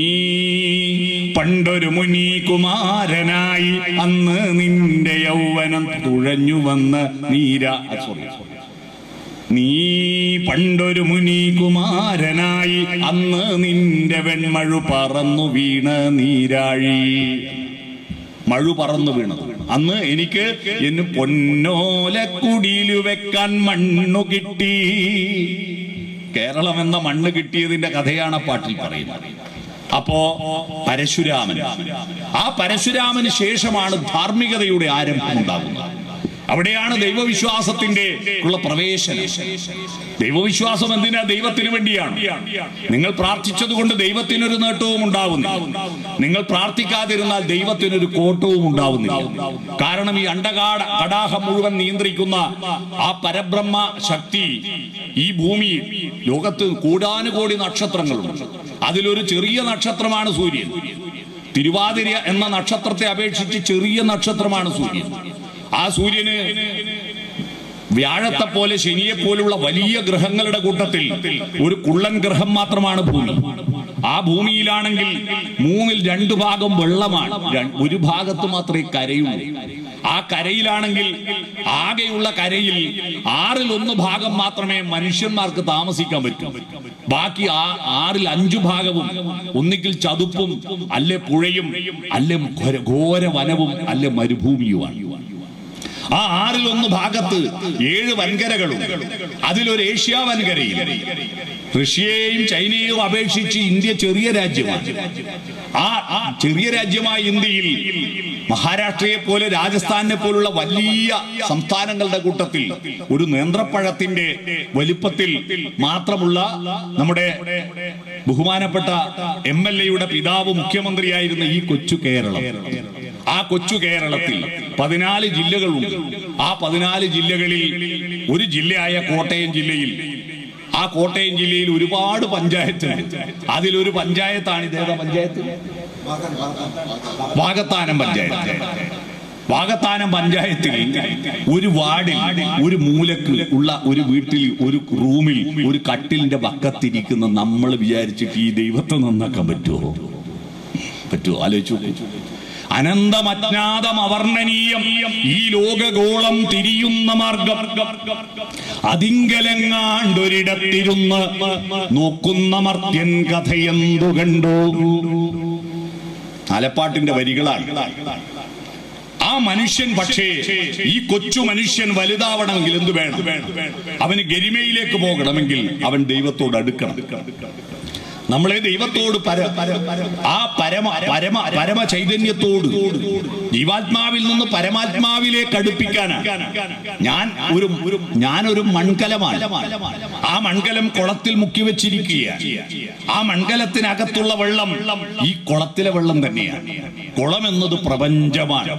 പണ്ടൊരു മുനി കുമാരനായി അന്ന് നിന്റെ യൗവനം തുഴഞ്ഞു വന്ന് നീ പണ്ടൊരു മുനി കുമാരനായി അന്ന് നിന്റെ വെൺമഴു പറന്നു വീണ നീരാഴി. മഴു പറന്നു വീണത് അന്ന് എനിക്ക് എന്ന് പൊന്നോലക്കുടിയില് വെക്കാൻ മണ്ണു കിട്ടി. കേരളം എന്ന മണ്ണ് കിട്ടിയതിന്റെ കഥയാണ് പാട്ടിൽ പറയുന്നത്. അപ്പോ പരശുരാമൻ, ആ പരശുരാമന് ശേഷമാണ് ധാർമ്മികതയുടെ ആരംഭം ഉണ്ടാകുന്നത്. അവിടെയാണ് ദൈവവിശ്വാസത്തിന്റെ ഉള്ള പ്രവേശനം. ദൈവവിശ്വാസം എന്തിനാ? ദൈവത്തിന് വേണ്ടിയാണ്. നിങ്ങൾ പ്രാർത്ഥിച്ചത് കൊണ്ട് ദൈവത്തിനൊരു നേട്ടവും ഉണ്ടാവുന്നില്ല. നിങ്ങൾ പ്രാർത്ഥിക്കാതിരുന്നാൽ ദൈവത്തിനൊരു കോട്ടവും ഉണ്ടാവുന്നില്ല. കാരണം ഈ കടാഹം മുഴുവൻ നിയന്ത്രിക്കുന്ന ആ പരബ്രഹ്മ ശക്തി ഈ ഭൂമി, ലോകത്ത് കോടാനുകോടി നക്ഷത്രങ്ങളുണ്ട്. അതിലൊരു ചെറിയ നക്ഷത്രമാണ് സൂര്യൻ. തിരുവാതിര എന്ന നക്ഷത്രത്തെ അപേക്ഷിച്ച് ചെറിയ നക്ഷത്രമാണ് സൂര്യൻ. ആ സൂര്യന് വ്യാഴത്തെ പോലെ, ശനിയെ പോലുള്ള വലിയ ഗ്രഹങ്ങളുടെ കൂട്ടത്തിൽ ഒരു കുള്ളൻ ഗ്രഹം മാത്രമാണ് ഭൂമി. ആ ഭൂമിയിലാണെങ്കിൽ 3ൽ 2 ഭാഗം വെള്ളമാണ്. ഒരു ഭാഗത്ത് മാത്രമേ കരയുള്ളൂ. ആ കരയിലാണെങ്കിൽ ആകെയുള്ള കരയിൽ 6ൽ 1 ഭാഗം മാത്രമേ മനുഷ്യന്മാർക്ക് താമസിക്കാൻ പറ്റൂ. ബാക്കി 6ൽ 5 ഭാഗവും ഒന്നിക്കിൽ ചതുപ്പും, അല്ലെ പുഴയും, അല്ലെ ഘോര വനവും, അല്ലെ മരുഭൂമിയുമാണ്. ആ 6ൽ 1 ഭാഗത്ത് 7 വൻകരകളും. അതിലൊരു ഏഷ്യ വൻകരയിൽ റഷ്യയെയും ചൈനയെയും അപേക്ഷിച്ച് ഇന്ത്യ ചെറിയ രാജ്യമാണ്. ആ ചെറിയ രാജ്യമായ ഇന്ത്യയിൽ മഹാരാഷ്ട്രയെ പോലെ, രാജസ്ഥാനെ പോലുള്ള വലിയ സംസ്ഥാനങ്ങളുടെ കൂട്ടത്തിൽ ഒരു നേന്ത്രപ്പഴത്തിന്റെ വലിപ്പത്തിൽ മാത്രമുള്ള നമ്മുടെ ബഹുമാനപ്പെട്ട MLA-യുടെ പിതാവ് മുഖ്യമന്ത്രിയായിരുന്ന ഈ കൊച്ചു കേരളം, ആ കൊച്ചു കേരളത്തിൽ 14 ജില്ലകളുണ്ട്. ആ 14 ജില്ലകളിൽ ഒരു ജില്ലയായ കോട്ടയം ജില്ലയിൽ, ആ കോട്ടയം ജില്ലയിൽ ഒരുപാട് പഞ്ചായത്തുണ്ട്. അതിലൊരു പഞ്ചായത്താണ് ഇതേതാ പഞ്ചായത്ത്? വാകത്താനം പഞ്ചായത്ത്. വാകത്താനം പഞ്ചായത്തിൽ ഒരു വാർഡിൽ ഒരു മൂലക്ക് ഉള്ള ഒരു വീട്ടിൽ ഒരു റൂമിൽ ഒരു കട്ടിലിന്റെ പക്കത്തിരിക്കുന്ന നമ്മൾ വിചാരിച്ചിട്ട് ഈ ദൈവത്തെ നന്നാക്കാൻ പറ്റുമോ? ആലോചിച്ചു. അനന്തമജ്ഞാതം അവർണ്ണനീയം ഈ ലോകഗോളം തിരിയുന്ന മാർഗം അതിങ്കലെങ്ങാണ്ടൊരിടത്തിരുന്ന് നോക്കുന്ന മർത്യൻ കഥയെന്തു കണ്ടു. ആലപ്പാട്ടിന്റെ വരികളാണ്. ആ മനുഷ്യൻ പക്ഷേ ഈ കൊച്ചു മനുഷ്യൻ വലുതാവണമെങ്കിൽ എന്ത് വേണം? അവന് ഗരിമയിലേക്ക് പോകണമെങ്കിൽ അവൻ ദൈവത്തോട് അടുക്കണം. നമ്മളെ ദൈവത്തോട് ആ പരമ ചൈതന്യത്തോട് ജീവാത്മാവിൽ നിന്ന് പരമാത്മാവിലേക്ക് അടുപ്പിക്കാനാണ്. ഞാനൊരു മൺകലമാണ്. ആ മൺകലം കുളത്തിൽ മുക്കി വെച്ചിരിക്കുകയാണ്. ആ മൺകലത്തിനകത്തുള്ള വെള്ളം ഈ കുളത്തിലെ വെള്ളം തന്നെയാണ്. കുളം എന്നത് പ്രപഞ്ചമാണ്.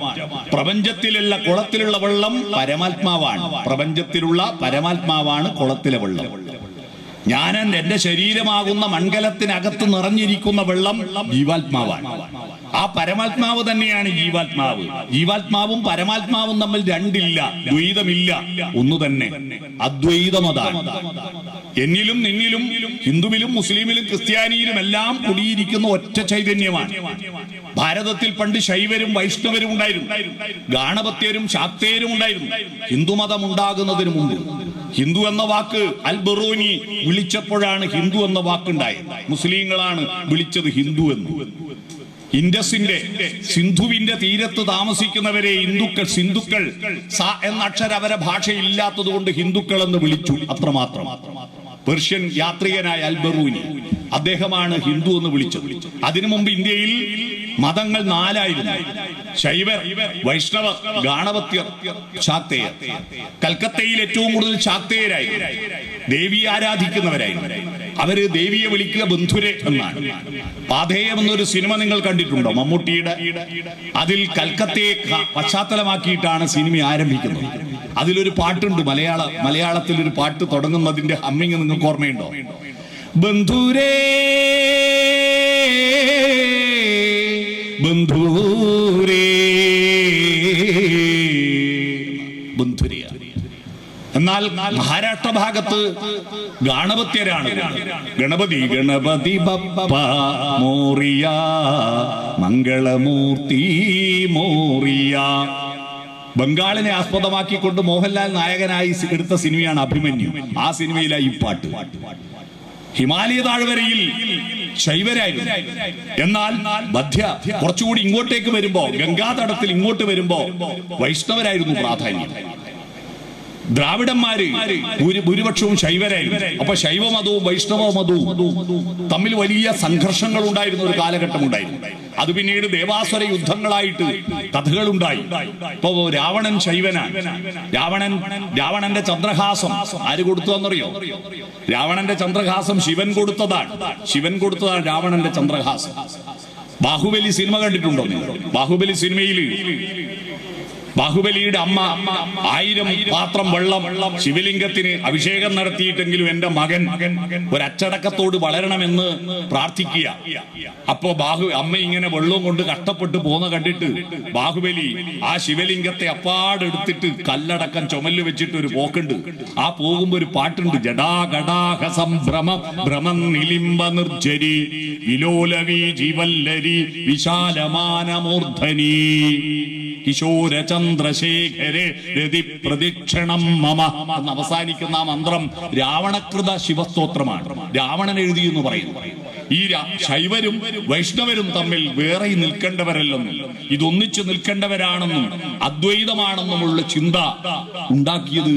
പ്രപഞ്ചത്തിലുള്ള കുളത്തിലുള്ള വെള്ളം പരമാത്മാവാണ്. പ്രപഞ്ചത്തിലുള്ള പരമാത്മാവാണ് കുളത്തിലെ വെള്ളം. ഞാൻ എന്റെ ശരീരമാകുന്ന മൺകലത്തിനകത്ത് നിറഞ്ഞിരിക്കുന്ന വെള്ളം ജീവാത്മാവാണ്. ആ പരമാത്മാവ് തന്നെയാണ് ജീവാത്മാവ്. ജീവാത്മാവും പരമാത്മാവും തമ്മിൽ രണ്ടില്ല, ദ്വൈതമില്ല, ഒന്നു തന്നെ. അദ്വൈതമതാണ്. എന്നിലും നിന്നിലും ഹിന്ദുവിലും മുസ്ലിമിലും ക്രിസ്ത്യാനിയിലും എല്ലാം കുടിയിരിക്കുന്ന ഒറ്റ ചൈതന്യമാണ്. ഭാരതത്തിൽ പണ്ട് ശൈവരും വൈഷ്ണവരും ഉണ്ടായിരുന്നു, ഗാണപത്യരും ശാക്തേരും ഉണ്ടായിരുന്നു. ഹിന്ദുമതം ഉണ്ടാകുന്നതിന് മുമ്പ് ഹിന്ദു എന്ന വാക്ക് അൽ-ബറൂനി വിളിച്ചപ്പോഴാണ് ഹിന്ദു എന്ന വാക്കുണ്ടായത്. മുസ്ലിങ്ങളാണ് വിളിച്ചത് ഹിന്ദു എന്ന്. ഇൻഡസിന്റെ സിന്ധുവിന്റെ തീരത്ത് താമസിക്കുന്നവരെ സിന്ധുക്കൾ എന്ന അക്ഷര അവരെ ഭാഷയില്ലാത്തത് കൊണ്ട് ഹിന്ദുക്കൾ എന്ന് വിളിച്ചു, അത്രമാത്രം. പേർഷ്യൻ യാത്രികനായ അൽ-ബറൂനി അദ്ദേഹമാണ് ഹിന്ദു എന്ന് വിളിച്ചത്. അതിനു മുമ്പ് ഇന്ത്യയിൽ മതങ്ങൾ 4 ആയിരുന്നു: ശൈവർ, വൈഷ്ണവർ, ഗാണപത്യർ, ശാക്തേയർ. കൽക്കത്തയിൽ ഏറ്റവും കൂടുതൽ ശാക്തേയരായിരുന്നു. ദേവിയെ ആരാധിക്കുന്നവരായിരുന്നു. അവര് ദേവിയെ വിളിക്കുക ബന്ധുരെ എന്നാണ്. പാഥേയം എന്നൊരു സിനിമ നിങ്ങൾ കണ്ടിട്ടുണ്ടോ? മമ്മൂട്ടിയുടെ. അതിൽ കൽക്കത്തയെ പശ്ചാത്തലമാക്കിയിട്ടാണ് സിനിമ ആരംഭിക്കുന്നത്. അതിലൊരു പാട്ടുണ്ട്, മലയാളത്തിൽ ഒരു പാട്ട് തുടങ്ങുന്നതിന്റെ ഹമ്മിങ് നിങ്ങൾക്ക് ഓർമ്മയുണ്ടോ? ബന്ധുരേ ബന്ധുരേ ബന്ധുരേ. എന്നാൽ മഹാരാഷ്ട്ര ഭാഗത്ത് ഗാണപത്യരാണ്. ഗണപതി ഗണപതി ബപ്പ മോറിയ മംഗളമൂർത്തി മോറിയ. ബംഗാളിനെ ആസ്പദമാക്കിക്കൊണ്ട് മോഹൻലാൽ നായകനായി എടുത്ത സിനിമയാണ് അഭിമന്യു. ആ സിനിമയിലായി ഈ പാട്ട്. ഹിമാലയ താഴ്വരയിൽ ശൈവരായിരുന്നു. എന്നാൽ കുറച്ചുകൂടി ഇങ്ങോട്ടേക്ക് വരുമ്പോ, ഗംഗാതടത്തിൽ ഇങ്ങോട്ട് വരുമ്പോ വൈഷ്ണവരായിരുന്നു പ്രാധാന്യം. ദ്രാവിഡന്മാര് ഭൂരിപക്ഷവും ശൈവരായിരുന്നു. അപ്പൊ ശൈവമതവും വൈഷ്ണവ മതവും തമ്മിൽ വലിയ സംഘർഷങ്ങൾ ഉണ്ടായിരുന്ന ഒരു കാലഘട്ടം ഉണ്ടായിരുന്നു. അത് പിന്നീട് ദേവാസുര യുദ്ധങ്ങളായിട്ട് കഥകളുണ്ടായി. ഇപ്പൊ രാവണൻ ശൈവനാണ്. രാവണന്റെ ചന്ദ്രഹാസം ആര് കൊടുത്തതെന്നറിയോ? രാവണന്റെ ചന്ദ്രഹാസം ശിവൻ കൊടുത്തതാണ്. രാവണന്റെ ചന്ദ്രഹാസം. ബാഹുബലി സിനിമ കണ്ടിട്ടുണ്ടോ നിങ്ങൾ? ബാഹുബലി സിനിമയിൽ ബാഹുബലിയുടെ അമ്മ 1000 പാത്രം വെള്ളം ശിവലിംഗത്തിന് അഭിഷേകം നടത്തിയിട്ടെങ്കിലും എന്റെ മകൻ ഒരച്ചടക്കത്തോട് വളരണമെന്ന് പ്രാർത്ഥിക്കുക. അപ്പോ അമ്മ ഇങ്ങനെ വെള്ളവും കൊണ്ട് കഷ്ടപ്പെട്ട് പോന്ന കണ്ടിട്ട് ബാഹുബലി ആ ശിവലിംഗത്തെ അപ്പാടെടുത്തിട്ട് കല്ലടക്കം ചുമല് വെച്ചിട്ട് ഒരു പോക്കുണ്ട്. ആ പോകുമ്പോ ഒരു പാട്ടുണ്ട്: ജടാകടാഹ സംഭ്രമ ഭ്രമം നിലിംബ നിർജരി വിലോലവി ജീവല്ലരി വിശാലമാനമൂർധനി കിശോര ചന്ദ്രശേഖരെ രതി പ്രദക്ഷിണം മമ എന്ന് അവസാനിക്കുന്ന ആ മന്ത്രം രാവണകൃത ശിവസ്തോത്രമാണ്. രാവണൻ എഴുതി എന്ന് പറയുന്നു. ഈ ശൈവരും വൈഷ്ണവരും തമ്മിൽ വേറെ നിൽക്കേണ്ടവരല്ലെന്നും ഇതൊന്നിച്ചു നിൽക്കേണ്ടവരാണെന്നും അദ്വൈതമാണെന്നുമുള്ള ചിന്ത ഉണ്ടാക്കിയത്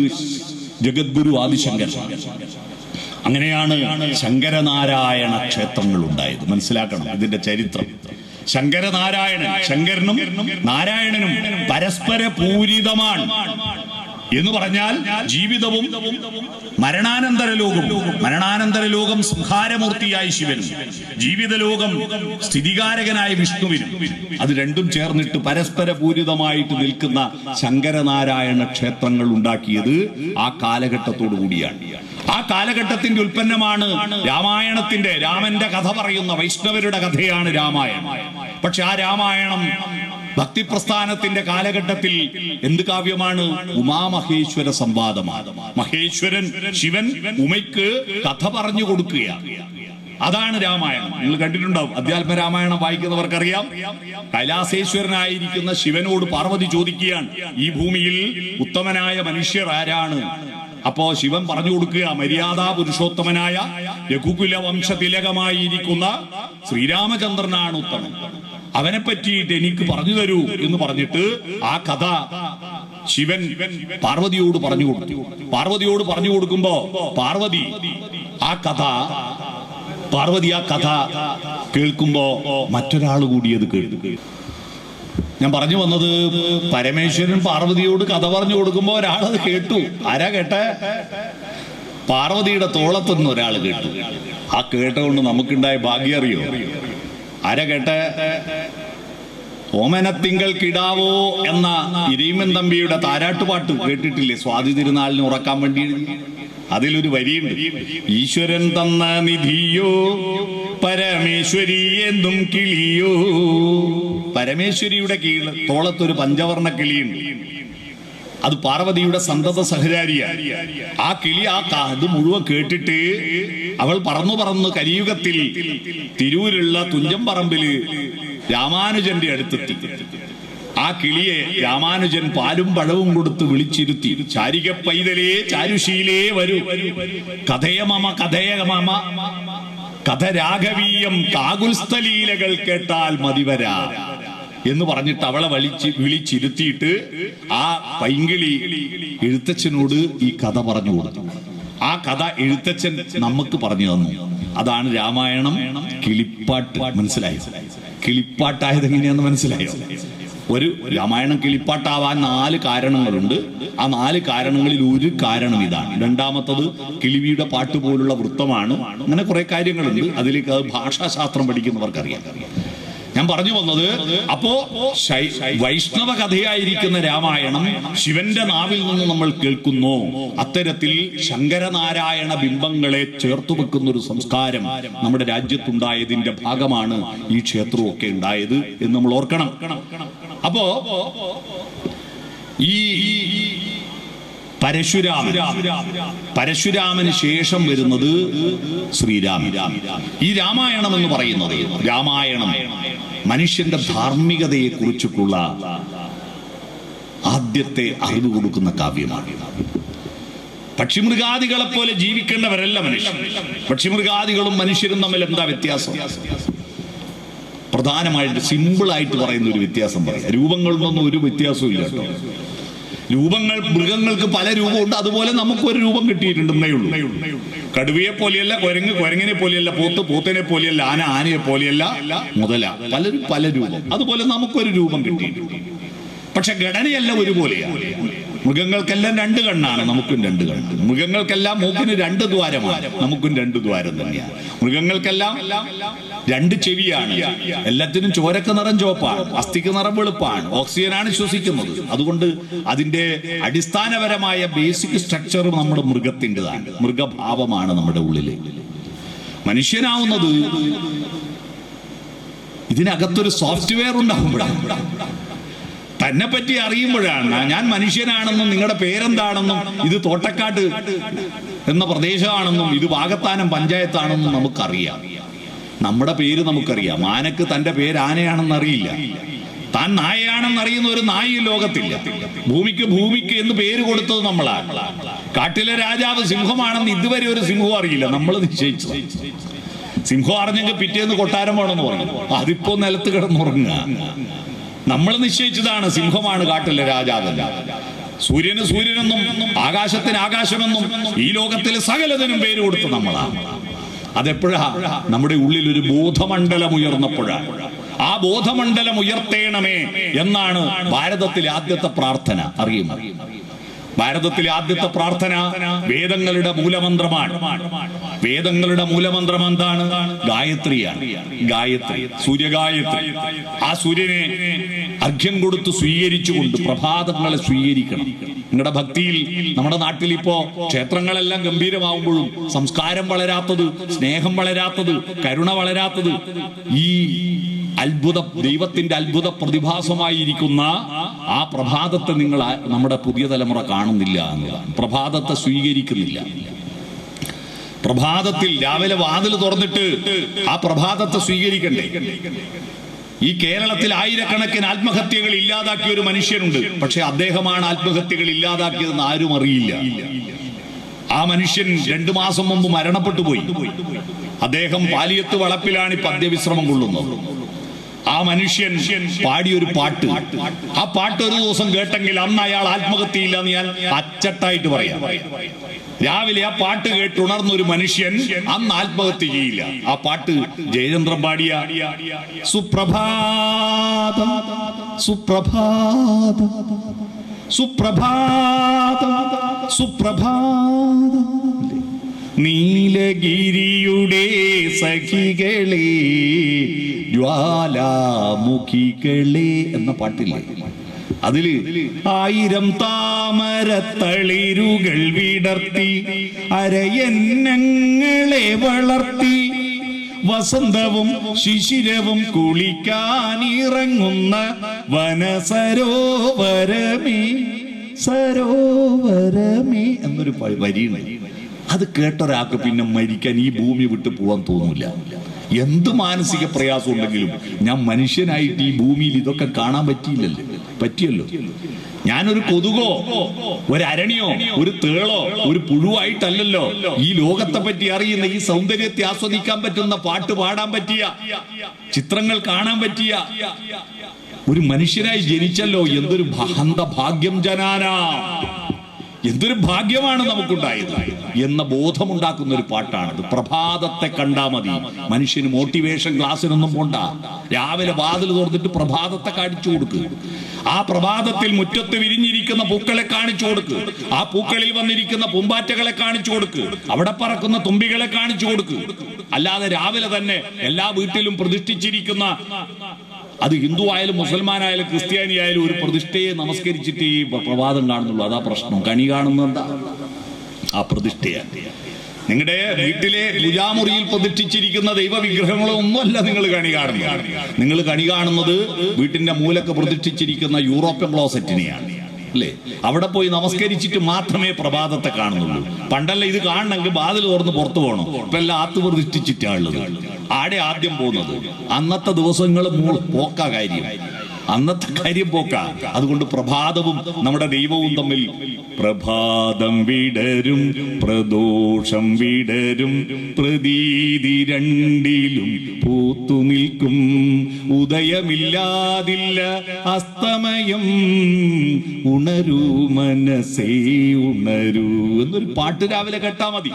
ജഗദ്ഗുരു ആദിശങ്കരൻ. അങ്ങനെയാണ് ശങ്കരനാരായണ ക്ഷേത്രങ്ങൾ ഉണ്ടായത്. മനസ്സിലാക്കണം ഇതിന്റെ ചരിത്രം. ശങ്കരനും നാരായണനും പരസ്പര പൂരിതമാണ് എന്ന് പറഞ്ഞാൽ ജീവിതവും മരണാനന്തര ലോകം സംഹാരമൂർത്തിയായി ശിവനും, ജീവിത ലോകം സ്ഥിതികാരകനായ വിഷ്ണുവിനും, അത് രണ്ടും ചേർന്നിട്ട് പരസ്പര പൂരിതമായിട്ട് നിൽക്കുന്ന ശങ്കരനാരായണ ക്ഷേത്രങ്ങൾ ഉണ്ടാക്കിയത് ആ കാലഘട്ടത്തോടു കൂടിയാണ്. ആ കാലഘട്ടത്തിന്റെ ഉൽപ്പന്നമാണ് രാമന്റെ കഥ പറയുന്ന വൈഷ്ണവരുടെ കഥയാണ് രാമായണം. പക്ഷെ ആ രാമായണം ഭക്തിപ്രസ്ഥാനത്തിന്റെ കാലഘട്ടത്തിൽ എന്ത് കാവ്യമാണ്? ഉമാമഹേശ്വര സംവാദമാണ്. മഹേശ്വരൻ ശിവൻ ഉമയ്ക്ക് കഥ പറഞ്ഞു കൊടുക്കുകയാണ്. അതാണ് രാമായണം. നിങ്ങൾ കണ്ടിട്ടുണ്ടാവും, അധ്യാത്മ രാമായണം വായിക്കുന്നവർക്കറിയാം. കൈലാസേശ്വരനായിരിക്കുന്ന ശിവനോട് പാർവതി ചോദിക്കുകയാണ്, ഈ ഭൂമിയിൽ ഉത്തമനായ മനുഷ്യർ ആരാണ്? അപ്പോ ശിവൻ പറഞ്ഞു കൊടുക്കുക, മര്യാദാ പുരുഷോത്തമനായ രഘുകുല വംശതിലകമായിരിക്കുന്ന ശ്രീരാമചന്ദ്രനാണ് ഉത്തമൻ. അവനെ പറ്റിയിട്ട് എനിക്ക് പറഞ്ഞു തരൂ എന്ന് പറഞ്ഞിട്ട് ആ കഥ ശിവൻ പാർവതിയോട് പറഞ്ഞു കൊടുത്തു. പാർവതിയോട് പറഞ്ഞു കൊടുക്കുമ്പോ പാർവതി ആ കഥ കേൾക്കുമ്പോ മറ്റൊരാൾ കൂടി അത് കേട്ടു. ഞാൻ പറഞ്ഞു വന്നത്, പരമേശ്വരൻ പാർവതിയോട് കഥ പറഞ്ഞു കൊടുക്കുമ്പോ ഒരാളത് കേട്ടു. ആരാ കേട്ടെ? പാർവതിയുടെ തോളത്തുനിന്ന് ഒരാൾ കേട്ടു. ആ കേട്ടുകൊണ്ട് നമുക്കുണ്ടായ ഭാഗ്യം അറിയോ? ആരാ കേട്ടെ? ഓമനത്തിങ്കൾ കിടാവോ എന്ന ഇരീമൻ തമ്പിയുടെ താരാട്ടുപാട്ട് കേട്ടിട്ടില്ലേ? സ്വാതി തിരുനാളിന് ഉറക്കാൻ വേണ്ടി അതിലൊരു വരിയുണ്ട്, ഈശ്വരൻ തന്ന നിധിയോ പരമേശ്വരി എന്തും കിളിയോ. പരമേശ്വരിയുടെ തോളത്തൊരു പഞ്ചവർണ്ണ കിളിയുണ്ട്. അത് പാർവതിയുടെ സന്തത സഹചാരിയാണ്. ആ കിളി അത് മുഴുവൻ കേട്ടിട്ട് അവൾ പറന്നു കലിയുഗത്തിൽ തിരൂരുള്ള തുഞ്ചംപറമ്പില് രാമാനുജന്റെ അടുത്തെത്തി. ആ കിളിയെ രാമാനുജൻ പാലും പഴവും കൊടുത്ത് വിളിച്ചിരുത്തി, ചാരിക പൈതലേ ചാരുശീലേ വരൂ, കഥയമമ കഥ രാഘവീയം കാകുൽസ്ഥലീലകൾ കേട്ടാൽ മതിവരാ എന്ന് പറഞ്ഞിട്ട് അവളെ വിളിച്ചിരുത്തിയിട്ട് ആ പൈങ്കിളി എഴുത്തച്ഛനോട് ഈ കഥ പറഞ്ഞു കൊടുത്തു. ആ കഥ എഴുത്തച്ഛൻ നമുക്ക് പറഞ്ഞു തന്നു. അതാണ് രാമായണം കിളിപ്പാട്ട്. മനസ്സിലായോ? കിളിപ്പാട്ടായത് എങ്ങനെയാന്ന് മനസ്സിലായോ? ഒരു രാമായണം കിളിപ്പാട്ടാവാൻ 4 കാരണങ്ങളുണ്ട്. ആ 4 കാരണങ്ങളിൽ ഒരു കാരണം ഇതാണ്. രണ്ടാമത്തത് കിളിവിയുടെ പാട്ട് പോലുള്ള വൃത്തമാണ്. അങ്ങനെ കുറെ കാര്യങ്ങളുണ്ട്. അതിലേക്ക് അത് ഭാഷാശാസ്ത്രം പഠിക്കുന്നവർക്കറിയാം. ഞാൻ പറഞ്ഞു വന്നത്, അപ്പോ വൈഷ്ണവ കഥയായിരിക്കുന്ന രാമായണം ശിവന്റെ നാവിൽ നിന്ന് നമ്മൾ കേൾക്കുന്നു. അത്തരത്തിൽ ശങ്കരനാരായണ ബിംബങ്ങളെ ചേർത്തു വെക്കുന്ന ഒരു സംസ്കാരം നമ്മുടെ രാജ്യത്തുണ്ടായതിന്റെ ഭാഗമാണ് ഈ ക്ഷേത്രമൊക്കെ ഉണ്ടായത് എന്ന് നമ്മൾ ഓർക്കണം. അപ്പോ ഈ പരശുരാമന് ശേഷം വരുന്നത് ശ്രീരാമൻ. ഈ രാമായണം എന്ന് പറയുന്നത്, രാമായണം മനുഷ്യന്റെ ധാർമ്മികതയെ കുറിച്ചിട്ടുള്ള ആദ്യത്തെ അറിവ് കൊടുക്കുന്ന കാവ്യമാണ്. പക്ഷിമൃഗാദികളെ പോലെ ജീവിക്കേണ്ടവരല്ല മനുഷ്യൻ. പക്ഷിമൃഗാദികളും മനുഷ്യരും തമ്മിൽ എന്താ വ്യത്യാസം? പ്രധാനമായിട്ട് സിമ്പിളായിട്ട് പറയുന്ന ഒരു വ്യത്യാസം പറയാം. രൂപങ്ങളിലൊന്നും ഒരു വ്യത്യാസവും ഇല്ല കേട്ടോ. മൃഗങ്ങൾക്ക് പല രൂപമുണ്ട്. അതുപോലെ നമുക്കൊരു രൂപം കിട്ടിയിട്ടുണ്ടെന്നേ ഉള്ളൂ. കടുവയെ പോലെയല്ല കുരങ്ങ്, കുരങ്ങിനെ പോലെയല്ല പോത്ത്, പോത്തിനെ പോലെയല്ല ആന, ആനയെ പോലെയല്ല മുതല. പലരും പല രൂപം. അതുപോലെ നമുക്കൊരു രൂപം കിട്ടിയിട്ടുണ്ട്. പക്ഷെ ഘടനയല്ല ഒരുപോലെയാണ്. മൃഗങ്ങൾക്കെല്ലാം 2 കണ്ണാണ്, നമുക്കും 2 കണ്ണ്. മൃഗങ്ങൾക്കെല്ലാം മൂക്കിന് 2 ദ്വാരമാണ്, നമുക്കും 2 ദ്വാരം തന്നെയാണ്. മൃഗങ്ങൾക്കെല്ലാം 2 ചെവിയാണ്. എല്ലാത്തിനും ചോരക്ക് നിറം ചുവപ്പാണ്, അസ്ഥിക്ക് നിറം വെളുപ്പാണ്. ഓക്സിജനാണ് ശ്വസിക്കുന്നത്. അതുകൊണ്ട് അതിന്റെ അടിസ്ഥാനപരമായ ബേസിക് സ്ട്രക്ചർ നമ്മുടെ മൃഗത്തിൻ്റെതാണ്. മൃഗഭാവമാണ് നമ്മുടെ ഉള്ളില്. മനുഷ്യനാവുന്നത് ഇതിനകത്തൊരു സോഫ്റ്റ്വെയർ ഉണ്ടാകുമ്പോഴാണ്, തന്നെ പറ്റി അറിയുമ്പോഴാണ്. ഞാൻ മനുഷ്യനാണെന്നും നിങ്ങളുടെ പേരെന്താണെന്നും ഇത് തോട്ടക്കാട് എന്ന പ്രദേശമാണെന്നും ഇത് വാകത്താനം പഞ്ചായത്താണെന്നും നമുക്കറിയാം. നമ്മുടെ പേര് നമുക്കറിയാം. ആനക്ക് തന്റെ പേര് ആനയാണെന്ന് അറിയില്ല. താൻ നായയാണെന്ന് അറിയുന്ന ഒരു നായി ലോകത്തില്ല. ഭൂമിക്ക് എന്ന് പേര് കൊടുത്തത് നമ്മളാണ്. കാട്ടിലെ രാജാവ് സിംഹമാണെന്ന് ഇതുവരെ ഒരു സിംഹവും അറിയില്ല. നമ്മൾ നിശ്ചയിച്ചു. സിംഹം അറിഞ്ഞെങ്കിൽ പിറ്റേന്ന് കൊട്ടാരം വേണമെന്ന് പറഞ്ഞു. അതിപ്പോ നിലത്ത് കിടന്നുറങ്ങുക. നമ്മൾ നിശ്ചയിച്ചതാണ് സിംഹമാണ് കാട്ടിലെ രാജാവല്ല. സൂര്യന് സൂര്യനെന്നും ആകാശത്തിന് ആകാശമെന്നും ഈ ലോകത്തിലെ സകലതിനും പേര് കൊടുത്ത് നമ്മളാണ്. അതെപ്പോഴാ? നമ്മുടെ ഉള്ളിൽ ഒരു ബോധമണ്ഡലം ഉയർന്നപ്പോഴാണ്. ആ ബോധമണ്ഡലം ഉയർത്തേണമേ എന്നാണ് ഭാരതത്തിലെ ആദ്യത്തെ പ്രാർത്ഥന. അറിയുമോ? ഭാരതത്തിലെ ആദ്യത്തെ പ്രാർത്ഥന വേദങ്ങളുടെ മൂലമന്ത്രമാണ്. വേദങ്ങളുടെ മൂലമന്ത്രം എന്താണ്? ഗായത്രിയാണ്. ഗായത്രി, സൂര്യഗായത്രി. ആ സൂര്യനെ അർഘ്യം കൊടുത്ത് സ്വീകരിച്ചുകൊണ്ട് പ്രഭാതങ്ങളെ സ്വീകരിക്കണം. നിങ്ങളുടെ ഭക്തിയിൽ നമ്മുടെ നാട്ടിൽ ഇപ്പോ ക്ഷേത്രങ്ങളെല്ലാം ഗംഭീരമാവുമ്പോഴും സംസ്കാരം വളരാത്തത്, സ്നേഹം വളരാത്തത്, കരുണ വളരാത്തത് ഈ ദൈവത്തിന്റെ അത്ഭുത പ്രതിഭാസമായിരിക്കുന്ന ആ പ്രഭാതത്തെ നമ്മുടെ പുതിയ തലമുറ കാണുന്നില്ല എന്നതാണ്. പ്രഭാതത്തെ സ്വീകരിക്കുന്നില്ല. പ്രഭാതത്തിൽ രാവിലെ വാതിൽ തുറന്നിട്ട് ആ പ്രഭാതത്തെ സ്വീകരിക്കണ്ടേ? ഈ കേരളത്തിൽ ആയിരക്കണക്കിന് ആത്മഹത്യകൾ ഇല്ലാതാക്കിയ ഒരു മനുഷ്യനുണ്ട്. പക്ഷെ അദ്ദേഹമാണ് ആത്മഹത്യകൾ ഇല്ലാതാക്കിയതെന്ന് ആരും അറിയില്ല. ആ മനുഷ്യൻ 2 മാസം മുമ്പ് മരണപ്പെട്ടു പോയി. അദ്ദേഹം പാലിയത്ത് വളപ്പിലാണ് ഇപ്പൊ അന്ത്യവിശ്രമം കൊള്ളുന്നത്. ആ മനുഷ്യൻ പാടിയൊരു പാട്ട്, ആ പാട്ട് ഒരു ദിവസം കേട്ടെങ്കിൽ അന്ന് അയാൾ ആത്മഹത്യയില്ല എന്ന് ഞാൻ അച്ചട്ടായിട്ട് പറയാം. രാവിലെ ആ പാട്ട് കേട്ട് ഉണർന്ന ഒരു മനുഷ്യൻ അന്ന് ആത്മഹത്യ ചെയ്യില്ല. ആ പാട്ട് ജയചന്ദ്രൻ പാടിയ സുപ്രഭാതം സുപ്രഭാതം സുപ്രഭാതം സുപ്രഭാതം നീലഗിരിയുടെ സഖികളെ ജ്വാലാമുഖികളെ എന്ന പാട്ടില്ലേ, അതില് 1000 താമരത്തളിരുകൾ വിടർത്തി അരയന്നങ്ങളെ വളർത്തി വസന്തവും ശിശിരവും കുളിക്കാനിറങ്ങുന്ന വനസരോവരമേ സരോവരമേ എന്നൊരു വരിയുണ്ട്. അത് കേട്ടൊരാൾക്ക് പിന്നെ മരിക്കാൻ ഈ ഭൂമി വിട്ട് പോകാൻ തോന്നില്ല. എന്ത് മാനസിക പ്രയാസം ഉണ്ടെങ്കിലും ഞാൻ മനുഷ്യനായിട്ട് ഈ ഭൂമിയിൽ ഇതൊക്കെ കാണാൻ പറ്റിയല്ലോ. ഞാനൊരു കൊതുകോ ഒരു അരണിയോ ഒരു തേളോ ഒരു പുഴുവായിട്ടല്ലല്ലോ ഈ ലോകത്തെ പറ്റി അറിയുന്ന, ഈ സൗന്ദര്യത്തെ ആസ്വദിക്കാൻ പറ്റുന്ന, പാട്ട് പാടാൻ പറ്റിയ, ചിത്രങ്ങൾ കാണാൻ പറ്റിയ ഒരു മനുഷ്യനായി ജനിച്ചല്ലോ. എന്തൊരു ഭാഗ്യം ജനാന, എന്തൊരു ഭാഗ്യമാണ് നമുക്കുണ്ടായത് എന്ന ബോധമുണ്ടാക്കുന്ന ഒരു പാട്ടാണത്. പ്രഭാതത്തെ കണ്ടാ മതി. മനുഷ്യന് മോട്ടിവേഷൻ ക്ലാസ്സിനൊന്നും പോണ്ട. രാവിലെ വാതിൽ തുറന്നിട്ട് പ്രഭാതത്തെ കാണിച്ചു കൊടുക്കുക. ആ പ്രഭാതത്തിൽ മുറ്റത്ത് വിരിഞ്ഞിരിക്കുന്ന പൂക്കളെ കാണിച്ചു കൊടുക്കുക. ആ പൂക്കളിൽ വന്നിരിക്കുന്ന പൂമ്പാറ്റകളെ കാണിച്ചു കൊടുക്കുക. അവിടെ പറക്കുന്ന തുമ്പികളെ കാണിച്ചു കൊടുക്കുക. അല്ലാതെ രാവിലെ തന്നെ എല്ലാ വീട്ടിലും പ്രതിഷ്ഠിച്ചിരിക്കുന്ന, അത് ഹിന്ദു ആയാലും മുസൽമാനായാലും ക്രിസ്ത്യാനി ആയാലും ഒരു പ്രതിഷ്ഠയെ നമസ്കരിച്ചിട്ട് ഈ പ്രഭാതം കാണുന്നുള്ളൂ. അതാ പ്രശ്നം. കണി കാണുന്നത് ആ പ്രതിഷ്ഠയാണ്. നിങ്ങളുടെ വീട്ടിലെ പൂജാമുറിയിൽ പ്രതിഷ്ഠിച്ചിരിക്കുന്ന ദൈവവിഗ്രഹങ്ങളൊന്നുമല്ല നിങ്ങൾ കണി കാണുന്നത്. നിങ്ങൾ കണി കാണുന്നത് വീട്ടിന്റെ മൂലക്ക് പ്രതിഷ്ഠിച്ചിരിക്കുന്ന യൂറോപ്യൻ ക്ലോസറ്റിനെയാണ്, അല്ലേ? അവിടെ പോയി നമസ്കരിച്ചിട്ട് മാത്രമേ പ്രഭാതത്തെ കാണുന്നുള്ളൂ. പണ്ടല്ല ഇത് കാണണമെങ്കിൽ വാതിൽ തുറന്ന് പുറത്തു പോകണം. ഇപ്പൊ എല്ലാം ആത്ത് പ്രതിഷ്ഠിച്ചിട്ടാണുള്ളത്. ആടെ ആദ്യം പോകുന്നത് അന്നത്തെ ദിവസങ്ങൾ പോക്കാ കാര്യം, അന്നത്തെ കാര്യം പോക്കാ. അതുകൊണ്ട് പ്രഭാതവും നമ്മുടെ ദൈവവും തമ്മിൽ പ്രഭാതം വിടരും പ്രദോഷം വിടരും പ്രതീതി രണ്ടിലും പൂത്തു നിൽക്കും ഉദയമില്ലാതില്ല അസ്തമയം ഉണരൂ മനസ്സേ ഉണരൂ എന്നൊരു പാട്ട് രാവിലെ കേട്ടാ മതി.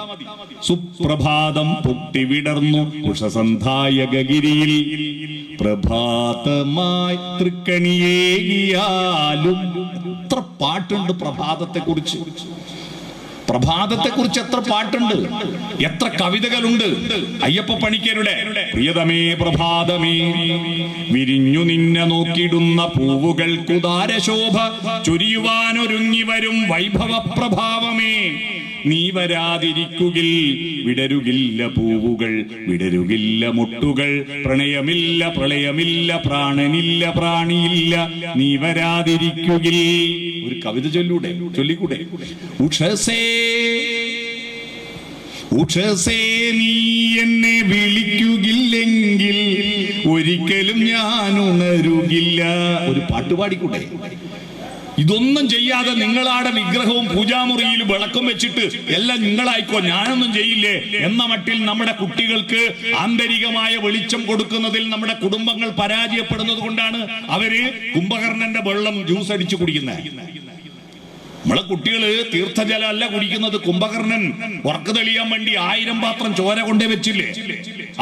സുപ്രഭാതം പൊട്ടി വിടർന്നു ഉഷസന്ധായകഗിരിയിൽ പ്രഭാതമായി തൃക്കണിയേകിയാലും. എത്ര പാട്ടുണ്ട് പ്രഭാതത്തെ കുറിച്ച്, എത്ര പാട്ടുണ്ട്, എത്ര കവിതകളുണ്ട്. അയ്യപ്പ പണിക്കരുടെ പ്രിയതമേ പ്രഭാതമേ വിരിഞ്ഞു നിന്നെ നോക്കിടുന്ന പൂവുകൾക്കുദാരശോഭ ചൊരിയുവാനൊരുങ്ങി വരും വൈഭവ പ്രഭാവമേ നീ വരാതിരിക്കുകിൽ വിടരുകില്ല പൂവുകൾ വിടരുകില്ല മുട്ടുകൾ പ്രണയമില്ല പ്രളയമില്ല പ്രാണനില്ല പ്രാണിയില്ല നീ വരാതിരിക്കുകിൽ. ഒരു കവിത ചൊല്ലിക്കൂടെ? ഉഷസേ നീ എന്നെ വിളിക്കുകില്ലെങ്കിൽ ഒരിക്കലും ഞാൻ ഉണരുകില്ല. ഒരു പാട്ട് പാടിക്കൂടെ? ഇതൊന്നും ചെയ്യാതെ നിങ്ങളാടെ വിഗ്രഹവും പൂജാമുറിയിൽ വിളക്കം വെച്ചിട്ട് എല്ലാം നിങ്ങളായിക്കോ, ഞാനൊന്നും ചെയ്യില്ലേ എന്ന മട്ടിൽ നമ്മുടെ കുട്ടികൾക്ക് ആന്തരികമായ വെളിച്ചം കൊടുക്കുന്നതിൽ നമ്മുടെ കുടുംബങ്ങൾ പരാജയപ്പെടുന്നത് കൊണ്ടാണ് അവര് കുംഭകർണന്റെ വെള്ളം ജ്യൂസ് അടിച്ചു കുടിക്കുന്നത്. നമ്മളെ കുട്ടികള് തീർത്ഥജലം അല്ല കുടിക്കുന്നത്. കുംഭകർണൻ ഉറക്ക് തെളിയാൻ വേണ്ടി 1000 പാത്രം ചോര കൊണ്ടേ വെച്ചില്ലേ?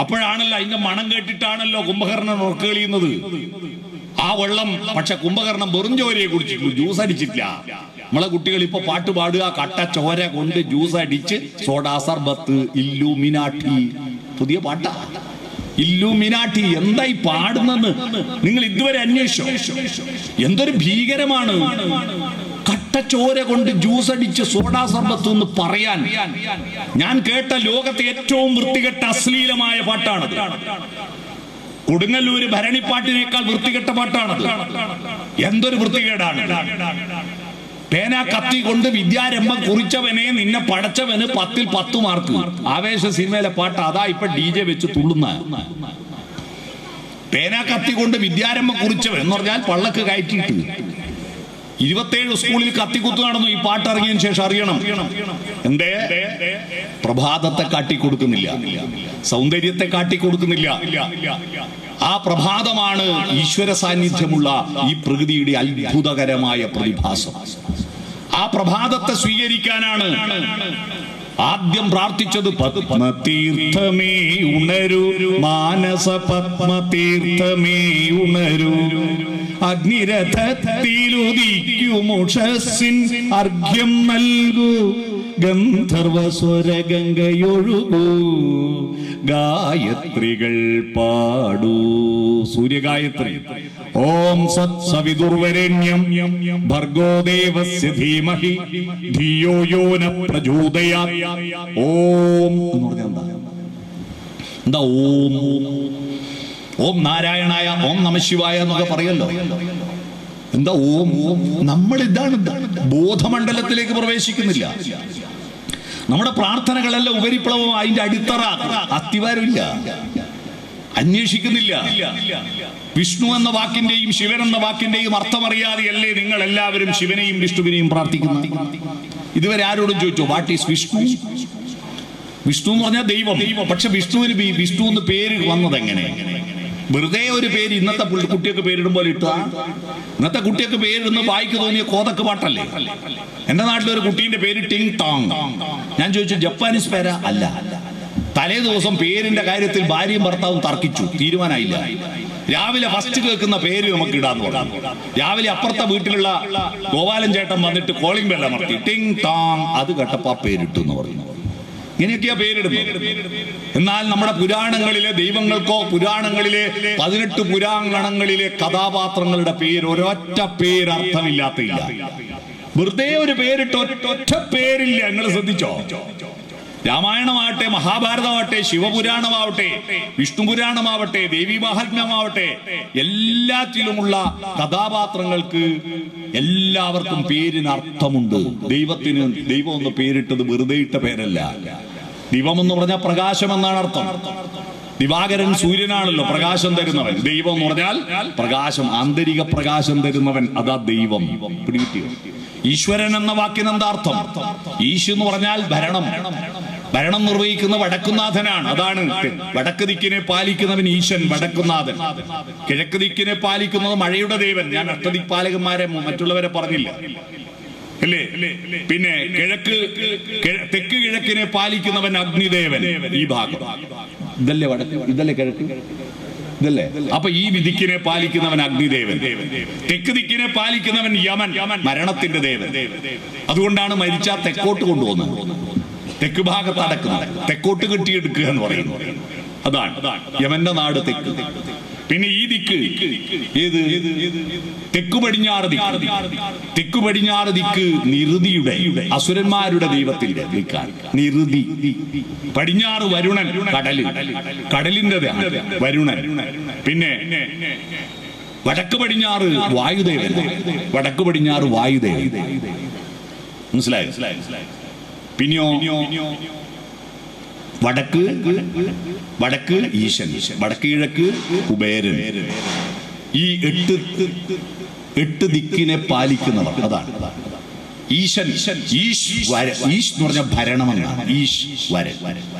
അപ്പോഴാണല്ലോ അതിന്റെ മണം കേട്ടിട്ടാണല്ലോ കുംഭകർണൻ ഉറക്ക് തെളിയുന്നത്. ആ വെള്ളം പക്ഷെ കുംഭകർണം വെറും ചോരയെ കുടിച്ചിട്ടുള്ളൂ, ജ്യൂസ് അടിച്ചിട്ടില്ല. നമ്മളെ കുട്ടികൾ ഇപ്പൊ പാട്ട് പാടുക, കട്ട ചോര കൊണ്ട് ജ്യൂസ് അടിച്ച് സോഡാ സർബത്ത് ഇല്ലൂമിനാട്ടി. പുതിയ പാട്ടാ ഇല്ലൂമിനാട്ടി. എന്തായി പാടുന്നെന്ന് നിങ്ങൾ ഇതുവരെ അന്വേഷിച്ചോ? എന്തൊരു ഭീകരമാണ് കട്ടച്ചോര കൊണ്ട് ജ്യൂസ് അടിച്ച് സോഡാ സർബത്ത് എന്ന് പറയാൻ. ഞാൻ കേട്ട ലോകത്തെ ഏറ്റവും വൃത്തികെട്ട അശ്ലീലമായ പാട്ടാണത്. കൊടുങ്ങല്ലൂര് ഭരണിപ്പാട്ടിനേക്കാൾ വൃത്തികെട്ട പാട്ടാണത്. എന്തൊരു വൃത്തികേടാണ്! പേന കത്തി കൊണ്ട് വിദ്യാരംഭം കുറിച്ചവനെ നിന്നെ പടച്ചവന് 10ൽ 10 മാർക്ക്. ആവേശ സിനിമയിലെ പാട്ട് അതാ ഇപ്പൊ DJ വെച്ച് തുള്ളുന്ന. പേന കത്തി കൊണ്ട് വിദ്യാരംഭം കുറിച്ചവൻ എന്ന് പറഞ്ഞാൽ പള്ളക്ക് കയറ്റിയിട്ട് 27 സ്കൂളിൽ കത്തിക്കുത്തു നടന്നു. ഈ പാട്ട് ഇറങ്ങിയതിന് ശേഷം അറിയണം എന്തേ പ്രഭാതത്തെ കാട്ടിക്കൊടുക്കുന്നില്ല, സൗന്ദര്യത്തെ കാട്ടിക്കൊടുക്കുന്നില്ല. ആ പ്രഭാതമാണ് ഈശ്വര സാന്നിധ്യമുള്ള ഈ പ്രകൃതിയുടെ അത്ഭുതകരമായ പ്രതിഭാസം. ആ പ്രഭാതത്തെ സ്വീകരിക്കാനാണ് ആദ്യം പ്രാർത്ഥിച്ചത്. പത്മതീർത്ഥമേ ഉണരൂ, മാനസ പത്മതീർത്ഥമേ ഉണരൂ, അഗ്നിരഥത്തിലുദിക്കുമുഷസ്സിൻ അർഘ്യം നൽകൂ, ഗന്ധർവസ്വരഗംഗയൊഴുകൂ, ഗായത്രികൾ പാടൂ. സൂര്യഗായത്രി. ഓം സത്സവിതുർവരേണ്യം ഭർഗോ ദേവസ്യ ധീമഹി ധിയോ യോ ന പ്രചോദയാത്. ഓം എന്ന് പറഞ്ഞാൽ എന്താ? ഓം ഓം നാരായണായ, ഓം നമഃശിവായ എന്നൊക്കെ പറയല്ലോ. എന്താ ഓം? നമ്മൾ ഇതാണ് ബോധമണ്ഡലത്തിലേക്ക് പ്രവേശിക്കുന്നില്ല. നമ്മുടെ പ്രാർത്ഥനകളെല്ലാം ഉപരിപ്ലവം, അതിന്റെ അടിത്തറ അത്തിവാരമില്ല, അന്വേഷിക്കുന്നില്ല. വിഷ്ണു എന്ന വാക്കിന്റെയും ശിവൻ എന്ന വാക്കിന്റെയും അർത്ഥമറിയാതെയല്ലേ നിങ്ങൾ എല്ലാവരും ശിവനെയും വിഷ്ണുവിനെയും പ്രാർത്ഥിക്കുന്നത്? ഇതുവരെ ആരോടും ചോദിച്ചോ വാട്ട് ഈസ് വിഷ്ണു? വിഷ്ണു എന്ന് പറഞ്ഞാൽ ദൈവം. പക്ഷെ വിഷ്ണുവിന് വിഷ്ണു എന്ന് പേര് വന്നത് എങ്ങനെ? വെറുതെ ഒരു പേര് ഇന്നത്തെ കുട്ടിയൊക്കെ പേരിടുമ്പോൾ ഇട്ട. ഇന്നത്തെ കുട്ടിയൊക്കെ പേരിടുന്ന വായിക്ക് തോന്നിയ കോതക്ക് പാട്ടല്ലേ? എന്റെ നാട്ടിലൊരു കുട്ടീന്റെ പേര് ടിങ് ടോങ്. ഞാൻ ചോദിച്ചു ജപ്പാനീസ് പേരാ? അല്ല. തലേ ദിവസം പേരിന്റെ കാര്യത്തിൽ ഭാര്യയും ഭർത്താവും തർക്കിച്ചു, തീരുമാനമായില്ല. രാവിലെ ഫസ്റ്റ് കേൾക്കുന്ന പേര് നമുക്ക് ഇടാന്ന് പറഞ്ഞു. രാവിലെ അപ്പുറത്തെ വീട്ടിലുള്ള ഗോപാലൻ ചേട്ടൻ വന്നിട്ട് കോളിംഗ് ബെൽ അമർത്തി, ടിങ് ടോങ്. അത് കേട്ടപ്പോ ആ പേരിട്ടു എന്ന് പറഞ്ഞു. ഇങ്ങനെയൊക്കെയാ പേരിടുന്നത്. എന്നാൽ നമ്മുടെ പുരാണങ്ങളിലെ ദൈവങ്ങൾക്കോ പുരാണങ്ങളിലെ 18 പുരാണങ്ങളിലെ കഥാപാത്രങ്ങളുടെ പേര് ഒരൊറ്റ പേരർത്ഥമില്ലാത്തില്ല. വെറുതെ ഒരു പേരിട്ട് ഒറ്റ പേരില്ല. നിങ്ങൾ ശ്രദ്ധിച്ചോ? രാമായണമാവട്ടെ, മഹാഭാരതമാവട്ടെ, ശിവപുരാണമാവട്ടെ, വിഷ്ണു പുരാണമാവട്ടെ, ദേവി മഹാത്മ്യമാവട്ടെ, എല്ലാറ്റിലുമുള്ള കഥാപാത്രങ്ങൾക്ക് എല്ലാവർക്കും പേരിന് അർത്ഥമുണ്ട്. ദൈവത്തിന് ദൈവം ഒന്ന് പേരിട്ടത് വെറുതെ ഇട്ട പേരല്ല. ദൈവം എന്ന് പറഞ്ഞാൽ പ്രകാശം എന്നാണ് അർത്ഥം. ദിവാകരൻ സൂര്യനാണല്ലോ പ്രകാശം തരുന്നവൻ. ദൈവം എന്ന് പറഞ്ഞാൽ പ്രകാശം, ആന്തരിക പ്രകാശം തരുന്നവൻ. അതാ ദൈവം. പിടികിട്ടിയോ? ഈശ്വരൻ എന്ന വാക്കിന് എന്താ അർത്ഥം? ഈശ് എന്ന് പറഞ്ഞാൽ ഭരണം, ഭരണം നിർവഹിക്കുന്ന വടക്കുനാഥനാണ്. അതാണ് വടക്ക് ദിക്കിനെ പാലിക്കുന്നവൻ ഈശൻ, വടക്കുനാഥൻ. കിഴക്ക് ദിക്കിനെ പാലിക്കുന്നത് മഴയുടെ ദേവൻ. ഞാൻ അഷ്ടദിക്പാലകന്മാരെ മറ്റുള്ളവരെ പറഞ്ഞില്ല അല്ലേ? പിന്നെ തെക്ക് കിഴക്കിനെ പാലിക്കുന്നവൻ അഗ്നിദേവൻ. ഈ ഭാഗം ഇതല്ലേ വടക്ക്, ഇതല്ലേ കിഴക്ക്, ഇതല്ലേ? അപ്പൊ ഈ ദിക്കിനെ പാലിക്കുന്നവൻ അഗ്നിദേവൻ, തെക്ക് ദിക്കിനെ പാലിക്കുന്നവൻ യമൻ, മരണത്തിന്റെ ദേവൻ. അതുകൊണ്ടാണ് മരിച്ച തെക്കോട്ട് കൊണ്ടുപോകുന്നത്, തെക്ക് ഭാഗത്ത് അടക്കുന്നത്, തെക്കോട്ട് കെട്ടിയെടുക്കുക എന്ന് പറയുന്നു. അതാണ് യമന്റെ നാട് തെക്ക്. പിന്നെ ഈ ദിക്ക് ഏത്? തെക്കു പടിഞ്ഞാറ് ദിക്ക്. തെക്കു പടിഞ്ഞാറ് ദിക്ക് നിറുതിയുടെ, അസുരന്മാരുടെ ദൈവത്തിന്റെ ദിക്കാണ് നിറുതി. പടിഞ്ഞാറ് വരുണൻ, കടല്, കടലിന്റെ വരുണൻ. പിന്നെ വടക്ക് പടിഞ്ഞാറ് വായുദേവൻ, വടക്ക് പടിഞ്ഞാറ് വായുദേവൻ. മനസ്സിലായോ? പിന്നെയോ വടക്ക് ഈശൻ, വടക്ക് കിഴക്ക് കുബേരൻ. ഈ 8 ദിക്കിനെ പാലിക്കുന്നവർ. അതാണ് ഈശൻ. ഈശ് എന്ന് പറഞ്ഞ ഭരണമെന്നാണ്. ഈശ് വരൻ,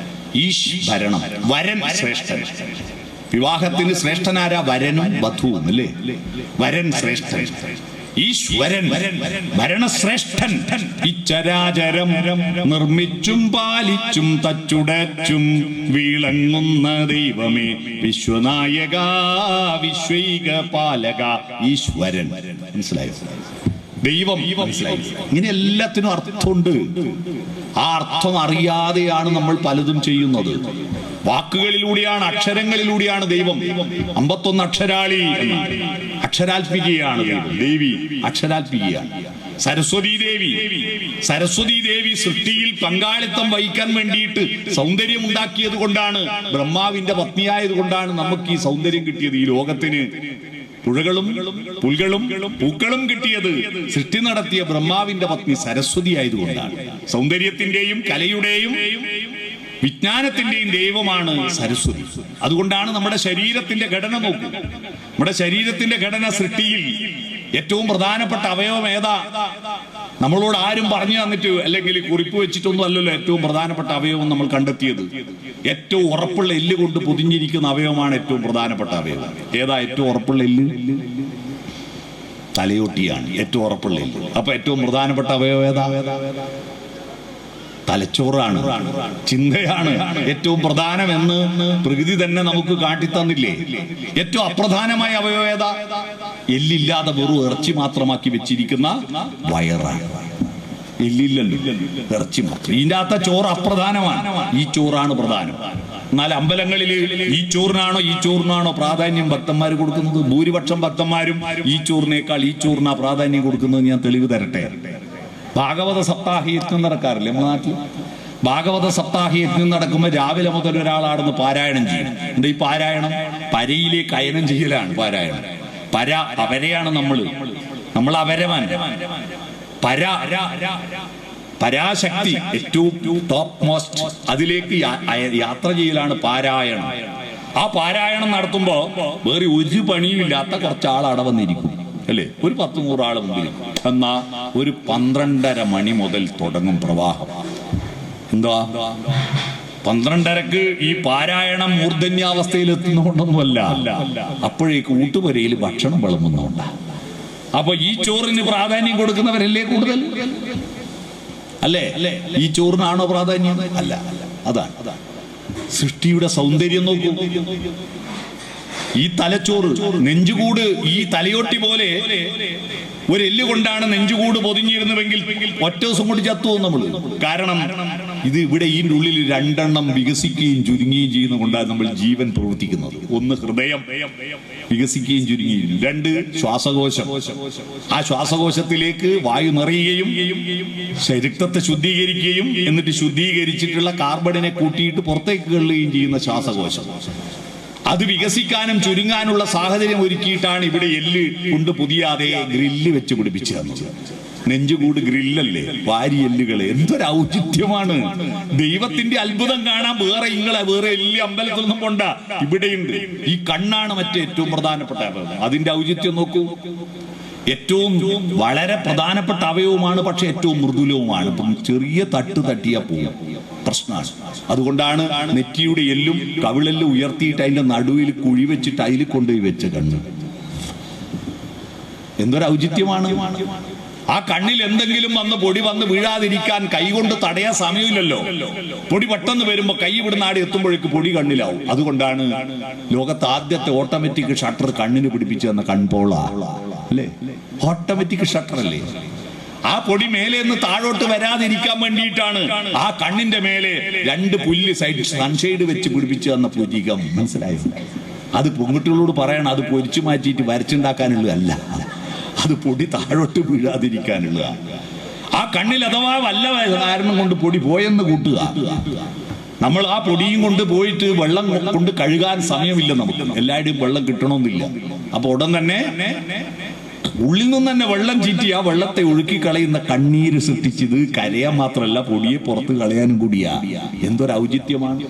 ഈശ് ഭരണം. വരൻ ശ്രേഷ്ഠൻ. വിവാഹത്തിന് ശ്രേഷ്ഠനാരാ? വരനും വധുവും അല്ലേ? വരൻ ശ്രേഷ്ഠൻ, ഈശ്വരൻ, ഭരണശ്രേഷ്ഠൻ. ഇച്ചരാചരം നിർമ്മിച്ചും പാലിച്ചും തച്ചുടച്ചും വിളങ്ങുന്ന ദൈവമേ വിശ്വനായക, വിശ്വൈക പാലക, ഈശ്വരൻ. മനസ്സിലായോ? ദൈവം. മനസ്സിലായി? ഇങ്ങനെ എല്ലാത്തിനും അർത്ഥമുണ്ട്. ആ അർത്ഥം അറിയാതെയാണ് നമ്മൾ പലതും ചെയ്യുന്നത്. വാക്കുകളിലൂടെയാണ്, അക്ഷരങ്ങളിലൂടെയാണ് ദൈവം. 51 അക്ഷരാളി, അക്ഷരാത്മികയാണ് ദേവി, അക്ഷരാത്മികയാണ്. സരസ്വതി ദേവി സൃഷ്ടിയിൽ പങ്കാളിത്തം വഹിക്കാൻ വേണ്ടിയിട്ട് സൗന്ദര്യം ഉണ്ടാക്കിയത് കൊണ്ടാണ്, ബ്രഹ്മാവിന്റെ പത്നിയായത് കൊണ്ടാണ് നമുക്ക് ഈ സൗന്ദര്യം കിട്ടിയത്. ഈ ലോകത്തിന് പുഴകളും പുൽകളും പൂക്കളും കിട്ടിയത് സൃഷ്ടി നടത്തിയ ബ്രഹ്മാവിന്റെ പത്നി സരസ്വതി ആയതുകൊണ്ടാണ്. സൗന്ദര്യത്തിന്റെയും കലയുടെയും വിജ്ഞാനത്തിന്റെയും ദൈവമാണ് സരസ്വതി. അതുകൊണ്ടാണ് നമ്മുടെ ശരീരത്തിന്റെ ഘടന നോക്കൂ. നമ്മുടെ ശരീരത്തിന്റെ ഘടന സൃഷ്ടിയിൽ ഏറ്റവും പ്രധാനപ്പെട്ട അവയവം ഏതാ? നമ്മളോട് ആരും പറഞ്ഞു തന്നിട്ട് അല്ലെങ്കിൽ കുറിപ്പ് വെച്ചിട്ടൊന്നും അല്ലല്ലോ ഏറ്റവും പ്രധാനപ്പെട്ട അവയവം നമ്മൾ കണ്ടെത്തിയത്. ഏറ്റവും ഉറപ്പുള്ള എല്ല് കൊണ്ട് പൊതിഞ്ഞിരിക്കുന്ന അവയവമാണ് ഏറ്റവും പ്രധാനപ്പെട്ട അവയവം. ഏതാ ഏറ്റവും ഉറപ്പുള്ള എല്ല്? തലയോട്ടിയാണ് ഏറ്റവും ഉറപ്പുള്ള എല്ല്. അപ്പൊ ഏറ്റവും പ്രധാനപ്പെട്ട അവയവം ഏതാ? തലച്ചോറാണ്, ചിന്തയാണ് ഏറ്റവും പ്രധാനമെന്ന് പ്രകൃതി തന്നെ നമുക്ക് കാട്ടിത്തന്നില്ലേ? ഏറ്റവും അപ്രധാനമായ അവയവം ഏതാ? എല്ലില്ലാതെ വെറും ഇറച്ചി മാത്രമാക്കി വെച്ചിരിക്കുന്ന വയറാണ്. എല്ലില്ലല്ലോ, ഇറച്ചി മാത്രം. ഇതിൻ്റെ അകത്ത ചോറ് അപ്രധാനമാണ്, ഈ ചോറാണ് പ്രധാനം. എന്നാൽ അമ്പലങ്ങളിൽ ഈ ചോറിനാണോ പ്രാധാന്യം ഭക്തന്മാർ കൊടുക്കുന്നത്? ഭൂരിപക്ഷം ഭക്തന്മാരും ഈ ചോറിനേക്കാൾ ഈ ചോറിനാ പ്രാധാന്യം കൊടുക്കുന്നത്. ഞാൻ തെളിവ് തരട്ടെ. ഭാഗവത സപ്താഹി യജ്ഞം നടക്കാറില്ലേ നമ്മുടെ നാട്ടിൽ? ഭാഗവത സപ്താഹി യജ്ഞം നടക്കുമ്പോൾ രാവിലെ മുതൽ ഒരാളാടുന്ന് പാരായണം ചെയ്യും. എന്താ ഈ പാരായണം? പരയിലേക്ക് അയനം ചെയ്യലാണ് പാരായണം. അവരെയാണ് നമ്മൾ അവരവാൻ. പരാശക്തി ഏറ്റവും ടോപ്പ് മോസ്റ്റ്, അതിലേക്ക് യാത്ര ചെയ്യലാണ് പാരായണം. ആ പാരായണം നടത്തുമ്പോ വേറെ ഒരു പണിയും ഇല്ലാത്ത കുറച്ചാളവിടെ വന്നിരിക്കും അല്ലേ? ഒരു 10-100 ആള് മുമ്പിൽ. എന്നാ ഒരു 12:30 മണി മുതൽ തുടങ്ങും പ്രവാഹം. എന്താ 12:30ക്ക് ഈ പാരായണം മൂർധന്യാവസ്ഥയിൽ എത്തുന്നതുകൊണ്ടൊന്നുമല്ല, അപ്പോഴേക്ക് ഊട്ടുപുരയിൽ ഭക്ഷണം വിളമ്പുന്നുണ്ട്. അപ്പൊ ഈ ചോറിന് പ്രാധാന്യം കൊടുക്കുന്നവരല്ലേ കൂടുതൽ? അല്ലേ? ഈ ചോറിനാണോ പ്രാധാന്യം? അല്ല. അതാണ് സൃഷ്ടിയുടെ സൗന്ദര്യം. നോക്കൂ, ഈ തലച്ചോറ്, നെഞ്ചുകൂട്, ഈ തലയോട്ടി പോലെ ഒരു എല്ല് കൊണ്ടാണ് നെഞ്ചുകൂട് പൊതിഞ്ഞിരുന്നുവെങ്കിൽ ഒറ്റ ദിവസം കൊണ്ട് ചത്തുപോകും നമ്മൾ. കാരണം ഇത് ഇവിടെ ഈ ഉള്ളിൽ 2 എണ്ണം വികസിക്കുകയും ചുരുങ്ങുകയും ചെയ്യുന്നതുകൊണ്ടാണ് നമ്മൾ ജീവൻ പ്രവർത്തിക്കുന്നത്. ഒന്ന് ഹൃദയം വികസിക്കുകയും ചുരുങ്ങുകയും, 2 ശ്വാസകോശം. ആ ശ്വാസകോശത്തിലേക്ക് വായു നിറയുകയും രക്തത്തെ ശുദ്ധീകരിക്കുകയും എന്നിട്ട് ശുദ്ധീകരിച്ചിട്ടുള്ള കാർബണിനെ കൂട്ടിയിട്ട് പുറത്തേക്ക് തള്ളുകയും ചെയ്യുന്ന ശ്വാസകോശം. അത് വികസിക്കാനും ചുരുങ്ങാനുള്ള സാഹചര്യം ഒരുക്കിയിട്ടാണ് ഇവിടെ എല്ല് കൊണ്ട് പുതിയാതെ ഗ്രില്ല് വെച്ച് പിടിപ്പിച്ചു തന്നത്. നെഞ്ചുകൂട് ഗ്രില്ലല്ലേ, വാരി എല്ലുകളെ. എന്തൊരു ഔചിത്യമാണ്! ദൈവത്തിന്റെ അത്ഭുതം കാണാൻ വേറെ എല്ല് അമ്പലത്തിൽ നിന്നും കൊണ്ട ഇവിടെയുണ്ട്. ഈ കണ്ണാണ് ഏറ്റവും പ്രധാനപ്പെട്ട അവയവം. അതിന്റെ ഔചിത്യം നോക്കൂ. ഏറ്റവും വളരെ പ്രധാനപ്പെട്ട അവയവമാണ്, പക്ഷെ ഏറ്റവും മൃദുലവുമാണ്. ചെറിയ തട്ടിയാ പോവും, പ്രശ്നമാണ്. അതുകൊണ്ടാണ് നെറ്റിയുടെ എല്ലും കവിളെല്ലും ഉയർത്തിയിട്ട് അതിന്റെ നടുവിൽ കുഴി വെച്ചിട്ട് അതിൽ കൊണ്ടുപോയി വെച്ച കണ്ണ്. എന്തൊരു ഔചിത്യമാണ്! ആ കണ്ണിൽ എന്തെങ്കിലും പൊടി വന്ന് വീഴാതിരിക്കാൻ കൈകൊണ്ട് തടയാൻ സമയമില്ലല്ലോ. പൊടി പെട്ടെന്ന് വരുമ്പോ കൈ ഇവിടുന്ന് ആടി എത്തുമ്പോഴേക്ക് പൊടി കണ്ണിലാവും. അതുകൊണ്ടാണ് ലോകത്ത് ആദ്യത്തെ ഓട്ടോമാറ്റിക് ഷട്ടർ കണ്ണിന് പിടിപ്പിച്ചു തന്ന കൺപോള അല്ലേ? ഓട്ടോമാറ്റിക് ഷട്ടർ അല്ലേ? ആ പൊടി മേലെ നിന്ന് താഴോട്ട് വരാതിരിക്കാൻ വേണ്ടിയിട്ടാണ് ആ കണ്ണിന്റെ മേലെ 2 പുല്ല് സൺഷെയ്ഡ് വെച്ച് പിടിപ്പിച്ചു തന്ന പൂജികം. മനസ്സിലായോ? അത് പെൺകുട്ടികളോട് പറയണം, അത് പൊരിച്ചു മാറ്റിയിട്ട് വരച്ചുണ്ടാക്കാനുള്ളതല്ല, അത് പൊടി താഴോട്ട് വീഴാതിരിക്കാനുള്ള. ആ കണ്ണിൽ അഥവാ വല്ല കാരണം കൊണ്ട് പൊടി പോയെന്ന് കൂട്ടുക. നമ്മൾ ആ പൊടിയും കൊണ്ട് പോയിട്ട് വെള്ളം കൊണ്ട് കഴുകാൻ സമയമില്ല നമുക്ക്. എല്ലാവരുടെയും വെള്ളം കിട്ടണമെന്നില്ല. അപ്പൊ ഉടൻ തന്നെ ഉള്ളിൽ നിന്ന് തന്നെ വെള്ളം ചീറ്റി ആ വെള്ളത്തെ ഒഴുക്കി കളയുന്ന കണ്ണീര് സൃഷ്ടിച്ചത് കരയാൻ മാത്രമല്ല, പൊടിയെ പുറത്ത് കളയാനും കൂടിയാ. എന്തൊരു ഔചിത്യമാണ്!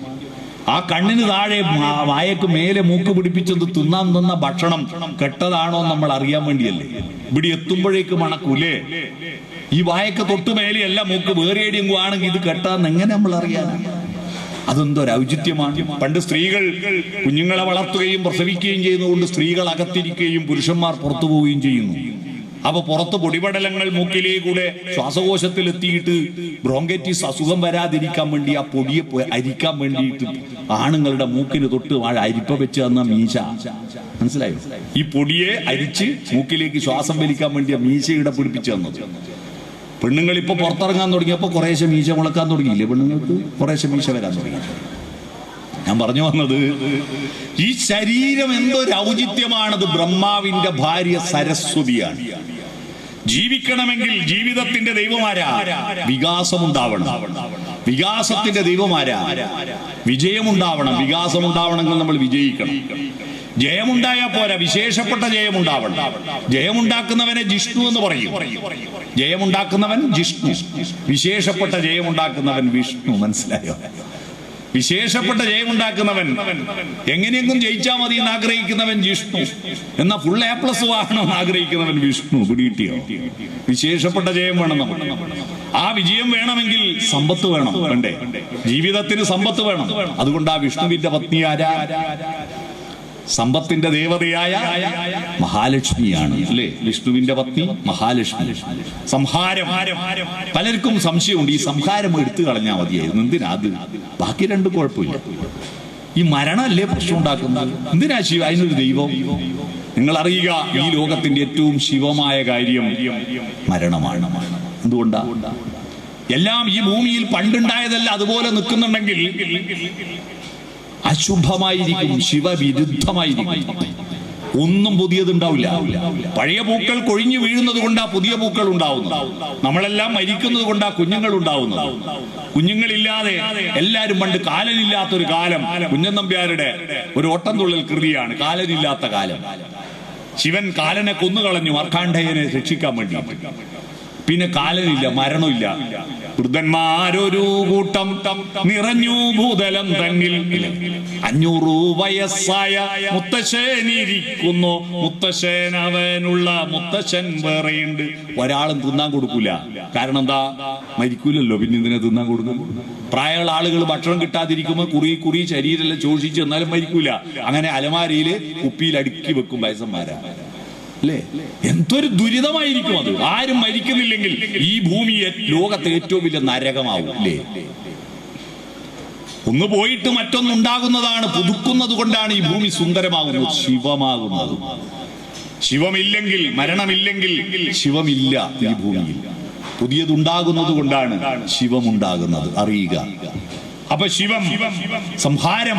ആ കണ്ണിന് താഴെ വായക്ക് മേലെ മൂക്ക് പിടിപ്പിച്ചത് തിന്നാൻ തന്ന ഭക്ഷണം കെട്ടതാണോ നമ്മൾ അറിയാൻ വേണ്ടിയല്ലേ? ഇവിടെ എത്തുമ്പോഴേക്ക് മണക്കൂലേ? ഈ വായക്ക് തൊട്ടുമേലെയല്ല മൂക്ക്, വേറെ എവിടെയെങ്കിലും ആണെങ്കിൽ ഇത് കെട്ടാന്ന് എങ്ങനെ നമ്മൾ അറിയാൻ? അതെന്തൊരു ഔചിത്യമാണ്! പണ്ട് സ്ത്രീകൾ കുഞ്ഞുങ്ങളെ വളർത്തുകയും പ്രസവിക്കുകയും ചെയ്യുന്നതുകൊണ്ട് സ്ത്രീകൾ അകത്തിരിക്കുകയും പുരുഷന്മാർ പുറത്തു പോവുകയും ചെയ്യുന്നു. അപ്പൊ പുറത്ത് പൊടിപടലങ്ങൾ മൂക്കിലേക്കൂടെ ശ്വാസകോശത്തിൽ എത്തിയിട്ട് ബ്രോങ്കൈറ്റിസ് അസുഖം വരാതിരിക്കാൻ വേണ്ടി ആ പൊടിയെ അരിക്കാൻ വേണ്ടിയിട്ട് ആണുങ്ങളുടെ മൂക്കിന് തൊട്ട് അരിപ്പ വെച്ച് തന്ന മീശ. മനസ്സിലായോ? ഈ പൊടിയെ അരിച്ച് മൂക്കിലേക്ക് ശ്വാസം വലിക്കാൻ വേണ്ടി മീശയുടെ പിടിപ്പിച്ചു തന്നത്. പെണ്ണുങ്ങൾ ഇപ്പൊ പുറത്തിറങ്ങാൻ തുടങ്ങിയപ്പോ കുറേശ്ശെ മീശ മുളക്കാൻ തുടങ്ങിയില്ലേ? പെണ്ണുങ്ങൾക്ക് കുറേശ്ശെ മീശ വരാൻ തുടങ്ങി. ഞാൻ പറഞ്ഞു വന്നത്, ഈ ശരീരം എന്തൊരു ഔചിത്യമാണത്! ബ്രഹ്മാവിന്റെ ഭാര്യ സരസ്വതിയാണ്. ജീവിക്കണമെങ്കിൽ ജീവിതത്തിന്റെ ദൈവമാരാ? വികാസമുണ്ടാവണം. വികാസത്തിന്റെ ദൈവമാരാ? വിജയമുണ്ടാവണം. വികാസമുണ്ടാവണമെങ്കിൽ നമ്മൾ വിജയിക്കണം. ജയമുണ്ടായാൽ പോരാ, വിശേഷപ്പെട്ട ജയമുണ്ടാവണം. ജയമുണ്ടാക്കുന്നവനെ ജിഷ്ണു എന്ന് പറയും. ജയമുണ്ടാക്കുന്നവൻ ജിഷ്ണു, വിശേഷപ്പെട്ട ജയമുണ്ടാക്കുന്നവൻ വിഷ്ണു. മനസ്സിലായോ? വിശേഷപ്പെട്ട ജയമുണ്ടാക്കുന്നവൻ, എങ്ങനെയെങ്കിലും ജയിച്ചാൽ മതി എന്ന് ആഗ്രഹിക്കുന്നവൻ ജിഷ്ണു, എന്നാ ഫുൾ A+ വാങ്ങണമെന്ന് ആഗ്രഹിക്കുന്നവൻ വിഷ്ണു. പിടികിട്ടിയോ? വിശേഷപ്പെട്ട ജയം വേണം നമുക്ക്. ആ വിജയം വേണമെങ്കിൽ സമ്പത്ത് വേണം, വേണ്ടേ? ജീവിതത്തിന് സമ്പത്ത് വേണം. അതുകൊണ്ട് ആ വിഷ്ണുവിന്റെ പത്നി ആരാ? സമ്പത്തിന്റെ ദേവതയായ മഹാലക്ഷ്മിയാണ്, അല്ലേ? വിഷ്ണുവിന്റെ പത്നി മഹാലക്ഷ്മി. സംഹാരം. പലർക്കും സംശയമുണ്ട്, ഈ സംഹാരം എടുത്തു കളഞ്ഞാൽ മതിയായിരുന്നു. എന്തിനാ അത്? ബാക്കി രണ്ടും കുഴപ്പമില്ല. ഈ മരണമല്ലേ പ്രശ്നം ഉണ്ടാക്കുന്നത്? എന്തിനാ ശിവ അതിനൊരു ദൈവം? നിങ്ങൾ അറിയുക, ഈ ലോകത്തിന്റെ ഏറ്റവും ശിവമായ കാര്യം മരണമാണ്. എന്തുകൊണ്ടാ? എല്ലാം ഈ ഭൂമിയിൽ പണ്ടുണ്ടായതല്ല അതുപോലെ നിൽക്കുന്നുണ്ടെങ്കിൽ അശുഭമായിരിക്കും, ശിവവിരുദ്ധമായിരിക്കും. ഒന്നും പുതിയതുണ്ടാവില്ല. പഴയ പൂക്കൾ കൊഴിഞ്ഞു വീഴുന്നത് കൊണ്ടാ പുതിയ പൂക്കൾ ഉണ്ടാവുന്നത്. നമ്മളെല്ലാം മരിക്കുന്നത് കൊണ്ടാ കുഞ്ഞുങ്ങൾ ഉണ്ടാവുന്നത്. കുഞ്ഞുങ്ങളില്ലാതെ എല്ലാരും പണ്ട് കാലനില്ലാത്തൊരു കാലം കുഞ്ഞൻ നമ്പ്യാരുടെ ഒരു ഓട്ടംതുള്ളൽ കൃതിയാണ് കാലനില്ലാത്ത കാലം. ശിവൻ കാലനെ കൊന്നുകളഞ്ഞു മാർക്കാണ്ഡേയനെ രക്ഷിക്കാൻ വേണ്ടി. പിന്നെ കാലനില്ല, മരണമില്ല. വൃദ്ധന്മാരൊരു കൂട്ടം നിറഞ്ഞു ഭൂതലം തന്നിൽ. 500 വയസ്സായ മുത്തശ്ശനിരിക്കുന്നു. മുത്തശ്ശൻ അവനുള്ള മുത്തശ്ശൻ വേറെയുണ്ട്. ഒരാളും തിന്നാൻ കൊടുക്കൂല. കാരണം എന്താ? മരിക്കൂലല്ലോ, പിന്നെ ഇതിനെ തിന്നാൻ കൊടുക്കും. പ്രായമുള്ള ആളുകൾ ഭക്ഷണം കിട്ടാതിരിക്കുമ്പോൾ കുറി ശരീരമെല്ലാം ശോഷിച്ച് എന്നാലും മരിക്കൂല. അങ്ങനെ അലമാരയില് കുപ്പിയിൽ അടുക്കി വെക്കും വയസ്സന്മാരാ, അല്ലേ? എന്തൊരു ദുരിതമായിരിക്കും അത്. ആരും മരിക്കുന്നില്ലെങ്കിൽ ഈ ഭൂമി ലോകത്തെ ഏറ്റവും വലിയ നരകമാവും, അല്ലേ? ഒന്ന് പോയിട്ട് മറ്റൊന്നുണ്ടാകുന്നതാണ്, പുതുക്കുന്നത് കൊണ്ടാണ് ഈ ഭൂമി സുന്ദരമാകുന്നത്, ശിവമാകുന്നത്. ശിവമില്ലെങ്കിൽ, മരണമില്ലെങ്കിൽ ശിവമില്ല ഈ ഭൂമിയിൽ. പുതിയതുണ്ടാകുന്നത് കൊണ്ടാണ് ശിവമുണ്ടാകുന്നത്, അറിയുക. അപ്പൊ ശിവം, സംഹാരം,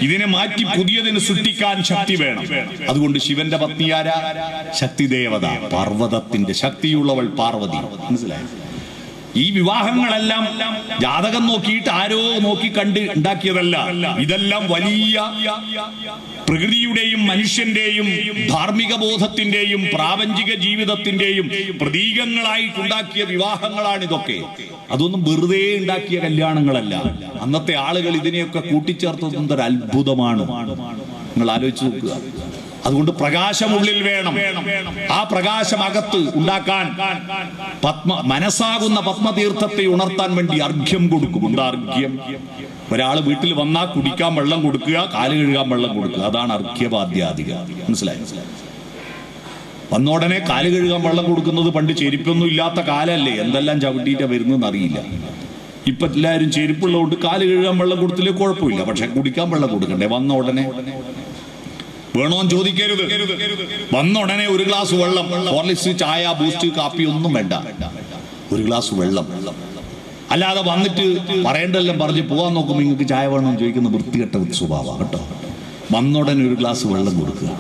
ഇതിനെ മാറ്റി പുതിയതിന് സൃഷ്ടിക്കാൻ ശക്തി വേണം. അതുകൊണ്ട് ശിവന്റെ പത്നിയാര? ശക്തി ദേവത, പർവ്വതത്തിന്റെ ശക്തിയുള്ളവൾ പാർവതി. മനസ്സിലായി? ഈ വിവാഹങ്ങളെല്ലാം ജാതകം നോക്കിയിട്ട് ആരോ നോക്കി കണ്ട് ഉണ്ടാക്കിയതല്ല. ഇതെല്ലാം വലിയ പ്രകൃതിയുടെയും മനുഷ്യന്റെയും ധാർമ്മിക ബോധത്തിന്റെയും പ്രാപഞ്ചിക ജീവിതത്തിന്റെയും പ്രതീകങ്ങളായിട്ടുണ്ടാക്കിയ വിവാഹങ്ങളാണ് ഇതൊക്കെ. അതൊന്നും വെറുതെ ഉണ്ടാക്കിയ കല്യാണങ്ങളല്ല. അന്നത്തെ ആളുകൾ ഇതിനെയൊക്കെ കൂട്ടിച്ചേർത്തത് ഒരു അത്ഭുതമാണ്. നിങ്ങൾ ആലോചിച്ച് നോക്കുക. അതുകൊണ്ട് പ്രകാശമുള്ളിൽ വേണം. ആ പ്രകാശം അകത്ത് ഉണ്ടാക്കാൻ മനസ്സാകുന്ന പത്മതീർത്ഥത്തെ ഉണർത്താൻ വേണ്ടി അർഘ്യം കൊടുക്കും. എന്താ അർഘ്യം? ഒരാൾ വീട്ടിൽ വന്നാൽ കുടിക്കാൻ വെള്ളം കൊടുക്കുക, കാല് കഴുകാൻ വെള്ളം കൊടുക്കുക. അതാണ് അർഘ്യപാദ്യാദിക. മനസ്സിലായി? വന്നോടനെ കാല് കഴുകാൻ വെള്ളം കൊടുക്കുന്നത് പണ്ട് ചെരുപ്പൊന്നും ഇല്ലാത്ത കാലല്ലേ, എന്തെല്ലാം ചവിട്ടിയിട്ടാ വരുന്നതെന്ന് അറിയില്ല. ഇപ്പൊ എല്ലാവരും ചെരുപ്പുള്ളതുകൊണ്ട് കാല് കഴുകാൻ വെള്ളം കൊടുത്തില്ലേ കുഴപ്പമില്ല. പക്ഷെ കുടിക്കാൻ വെള്ളം കൊടുക്കണ്ടേ? വന്ന ഉടനെ വേണോന്ന് ചോദിക്കരുത്. വന്ന ഉടനെ ഒരു ഗ്ലാസ് വെള്ളം, ഹോർലിക്സ്, ചായ, ബൂസ്റ്റ്, കാപ്പി ഒന്നും വേണ്ട. ഒരു ഗ്ലാസ് വെള്ളം. അല്ലാതെ വന്നിട്ട് പറയേണ്ടെല്ലാം പറഞ്ഞ് പോകാൻ നോക്കുമ്പോൾ നിങ്ങൾക്ക് ചായ വേണമെന്ന് ചോദിക്കുന്ന വൃത്തികെട്ട സ്വഭാവം കേട്ടോ. വന്നുടനെ ഒരു ഗ്ലാസ് വെള്ളം കൊടുക്കുക.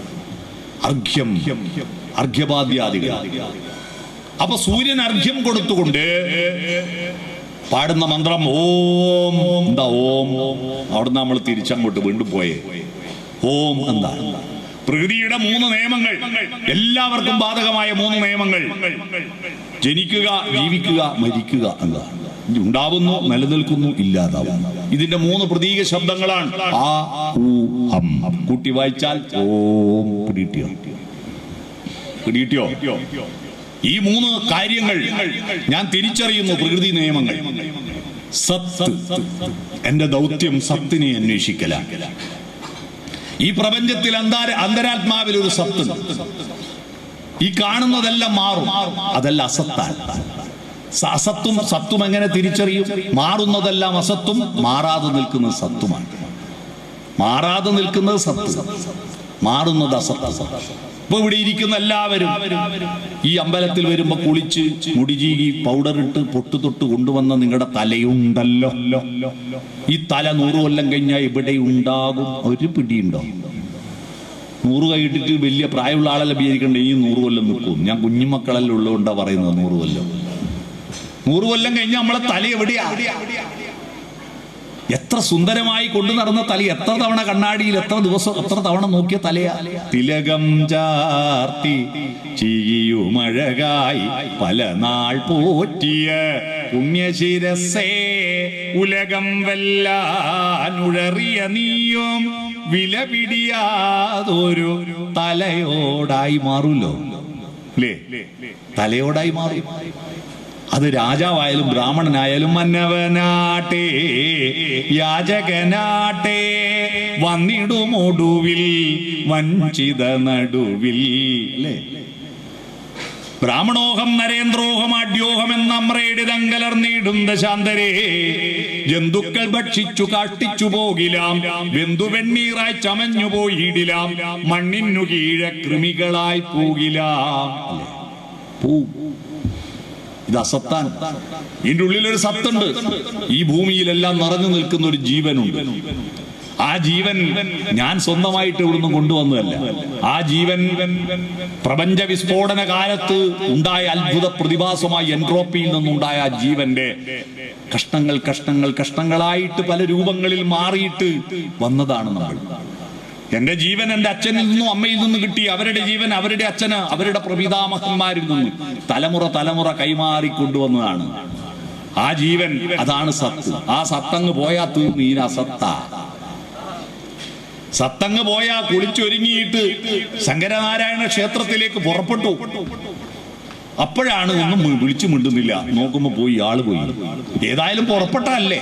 അർഘ്യം, അർഘ്യപാദ്യാദികൾ. അപ്പൊ സൂര്യൻ അർഘ്യം കൊടുത്തുകൊണ്ട് പാടുന്ന മന്ത്രം ഓം. എന്താ ഓം? അവിടുന്ന് നമ്മൾ തിരിച്ചങ്ങോട്ട് വീണ്ടും പോയേ. ഓം എന്താ? പ്രകൃതിയുടെ 3 നിയമങ്ങൾ, എല്ലാവർക്കും ബാധകമായ 3 നിയമങ്ങൾ. ജനിക്കുക, ജീവിക്കുക, മരിക്കുക. എന്താ? ഉണ്ടാവുന്നു, നിലനിൽക്കുന്നു, ഇല്ലാതാവുന്നു. ഇതിന്റെ 3 പ്രതീക ശബ്ദങ്ങളാണ് ആ, ഊ, അം. കൂട്ടി വായിച്ചാൽ ഓം. പിടികിട്ടിയോ? ഈ 3 കാര്യങ്ങൾ ഞാൻ തിരിച്ചറിയുന്നു. പ്രകൃതി നിയമങ്ങൾ. സത്ത്. എന്റെ ദൗത്യം സത്തിനെ അന്വേഷിക്കലാണ്. ഈ പ്രപഞ്ചത്തിൽ അന്തരാത്മാവിൽ ഒരു സത്തുണ്ട്. ഈ കാണുന്നതെല്ലാം മാറും, അതല്ല അസത്താണ്. അസത്തും സത്തും എങ്ങനെ തിരിച്ചറിയും? മാറുന്നതെല്ലാം അസത്തും, മാറാതെ നിൽക്കുന്നത് സത്തുമാണ്. മാറാതെ നിൽക്കുന്നത് സത്ത്, മാറുന്നത് അസത്ത്. ഇപ്പൊ ഇവിടെ ഇരിക്കുന്ന എല്ലാവരും ഈ അമ്പലത്തിൽ വരുമ്പോ കുളിച്ച് മുടിചീകി പൗഡറിട്ട് പൊട്ടുതൊട്ട് കൊണ്ടുവന്ന നിങ്ങളുടെ തലയുണ്ടല്ലോ. ഈ തല 100 കൊല്ലം കഴിഞ്ഞാൽ ഇവിടെ ഉണ്ടാകും. ഒരു പിടിയുണ്ടോ? 100 കഴിഞ്ഞിട്ട് വലിയ പ്രായമുള്ള ആളെല്ലാം വിചാരിക്കണ്ടേ ഈ 100 കൊല്ലം നിൽക്കും. ഞാൻ കുഞ്ഞുമക്കളെല്ലാം ഉള്ളതുകൊണ്ടാ പറയുന്നത് 100 കൊല്ലം. 100 കൊല്ലം കഴിഞ്ഞാൽ നമ്മളെ തല എവിടെയാ? എത്ര സുന്ദരമായി കൊണ്ടു നടന്ന തല, എത്ര തവണ കണ്ണാടിയിൽ എത്ര ദിവസം എത്ര തവണ നോക്കിയ തലയാ. തിലകം ചാർത്തി ചിരിയുമഴകായി പല നാൾ പോറ്റിയ പുണ്യശിരസേ ഉലകം വല്ലാനുഴറിയ നീയും വില പിടിയാതൊരു തലയോടായി മാറൂല്ലോ അല്ലേ? തലയോടായി മാറും. അത് രാജാവായാലും ബ്രാഹ്മണനായാലും മന്നവനാട്ടെ യാചകനാട്ടെ വന്നിടുമൊടുവിൽ വഞ്ചിത നടുവിൽ അല്ലേ? ബ്രാഹ്മണോഹം നരേന്ദ്രോഹം ആഢ്യോഹം എന്ന അമ്രേടിതം കലർന്നിടും ദശാന്തരേ ജന്തുക്കൾ ഭക്ഷിച്ചു കാഷ്ടിച്ചു പോകിലാം വെന്തുവെണ്ണീറായി ചമഞ്ഞു പോയിടിലാം മണ്ണിനു കീഴെ കൃമികളായി പോകിലാം. ഇത് അസത്താൻ. ഇതിന്റെ ഉള്ളിലൊരു സത്തുണ്ട്. ഈ ഭൂമിയിലെല്ലാം നിറഞ്ഞു നിൽക്കുന്ന ഒരു ജീവനുണ്ട്. ആ ജീവൻ ഞാൻ സ്വന്തമായിട്ട് ഇവിടുന്ന് കൊണ്ടുവന്നതല്ല. ആ ജീവൻ പ്രപഞ്ച വിസ്ഫോടന കാലത്ത് ഉണ്ടായ അത്ഭുത പ്രതിഭാസമായി എൻട്രോപ്പിയിൽ നിന്നുണ്ടായ ആ ജീവന്റെ കഷ്ണങ്ങൾ കഷ്ണങ്ങൾ കഷ്ണങ്ങളായിട്ട് പല രൂപങ്ങളിൽ മാറിയിട്ട് വന്നതാണ് നമ്മൾ. എന്റെ ജീവൻ എന്റെ അച്ഛനിൽ നിന്നും അമ്മയിൽ നിന്നും കിട്ടി. അവരുടെ ജീവൻ അവരുടെ അച്ഛന് അവരുടെ പ്രപിതാമഹന്മാരിൽ നിന്നും തലമുറ തലമുറ കൈമാറിക്കൊണ്ടുവന്നതാണ്. ആ ജീവൻ അതാണ് സത്ത്. ആ സത്തങ്ങ് പോയാ തീർന്നു. ഈ അസത്ത സത്തങ്ങ് പോയാ കുളിച്ചൊരുങ്ങിയിട്ട് ശങ്കരനാരായണ ക്ഷേത്രത്തിലേക്ക് പുറപ്പെട്ടു. അപ്പോഴാണ് ഒന്നും വിളിച്ചു മിണ്ടുന്നില്ല. നോക്കുമ്പോ പോയി ആള് പോയി. ഏതായാലും പുറപ്പെട്ടല്ലേ,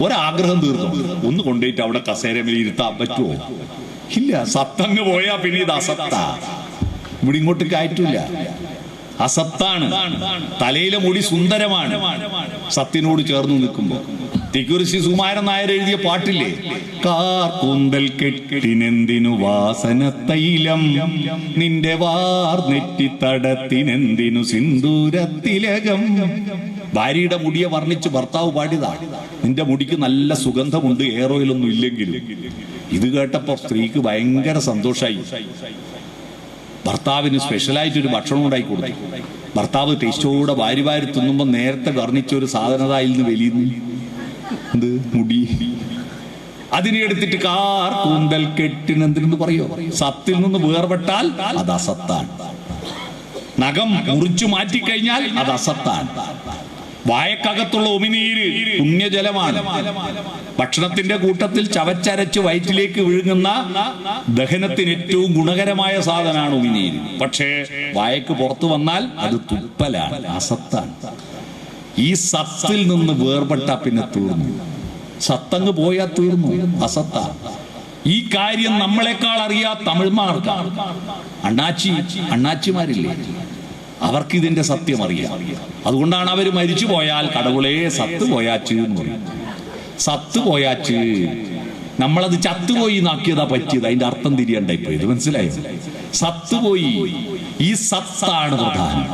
ഒരാഗ്രഹം തീർന്നു. ഒന്ന് കൊണ്ടുപോയിട്ട് അവിടെ കസേരമേൽ ഇരുത്താൻ പറ്റുമോ? ഇല്ല. സത്തങ്ങ് പോയാ പിന്നെ ഇത് അസത്ത. ഇവിടെ ഇങ്ങോട്ട് കയറ്റില്ല. അസത്താണ്. തലയിലെ മുടി സുന്ദരമാണ് സത്തിനോട് ചേർന്ന് നിൽക്കുമ്പോ. തിക്കുറിശി സുകുമാരൻ നായർ എഴുതിയ പാട്ടില്ലേ, കാർക്കൂന്തൽ കെട്ടിനെന്തിനു വാസന തൈലം നിന്റെ വാർനെറ്റിത്തടത്തിനെന്തിനു സിന്ദൂരത്തിലകം. ഭാര്യയുടെ മുടിയെ വർണ്ണിച്ച് ഭർത്താവ് പാടിയതാണ്. നിന്റെ മുടിക്ക് നല്ല സുഗന്ധമുണ്ട്, എയർ ഓയിലൊന്നും ഇല്ലെങ്കിലും. ഇത് കേട്ടപ്പോ സ്ത്രീക്ക് ഭയങ്കര സന്തോഷായി. ഭർത്താവിന് സ്പെഷ്യലായിട്ടൊരു ഭക്ഷണം ഉണ്ടാക്കി കൊടുത്തു. ഭർത്താവ് ടേസ്റ്റോടെ വാരി വാരി തിന്നുമ്പോ നേരത്തെ വർണ്ണിച്ച ഒരു സാധനതായിൽ നിന്ന് വലിയുന്നു. എന്ത് മുടി. അതിനെ എടുത്തിട്ട് കാർക്കൂന്തൽ കെട്ടിനെന്തിനെന്ന് പറയോ? സത്തിൽ നിന്ന് വേർപെട്ടാൽ അത് അസത്താണ്. നഖം മുറിച്ചു മാറ്റിക്കഴിഞ്ഞാൽ അത് അസത്താണ്. വായക്കകത്തുള്ള ഉമിനീര് പുണ്യജലമാണ്. ഭക്ഷണത്തിന്റെ കൂട്ടത്തിൽ ചവച്ചരച്ച് വയറ്റിലേക്ക് വിഴുങ്ങുന്ന ദഹനത്തിന് ഏറ്റവും ഗുണകരമായ സാധനമാണ് ഉമിനീര്. പക്ഷേ വായക്ക് പുറത്തു വന്നാൽ അത് തുപ്പലാണ്, അസത്താണ്. ഈ സത്തിൽ നിന്ന് വേർപെട്ട പിന്നെ തീർന്നു. സത്തങ്ങ് പോയാൽ തീർന്നു, അസത്ത. ഈ കാര്യം നമ്മളെക്കാൾ അറിയാ തമിഴ്മാർക്കാണ്. അണ്ണാച്ചിമാരില്ലേ, അവർക്ക് ഇതിന്റെ സത്യം അറിയാം. അതുകൊണ്ടാണ് അവര് മരിച്ചു പോയാൽ കടവുളേ സത്ത് പോയാച്ച് എന്ന് പറയും. സത്ത് പോയാച്ച്. നമ്മളത് ചത്തുപോയി നാക്കിയതാ പറ്റിയത്. അതിന്റെ അർത്ഥം തിരിയണ്ടായിപ്പോയി. ഇത് മനസ്സിലായോ? സത്തുപോയി. ഈ സത്താണ് പ്രധാനം.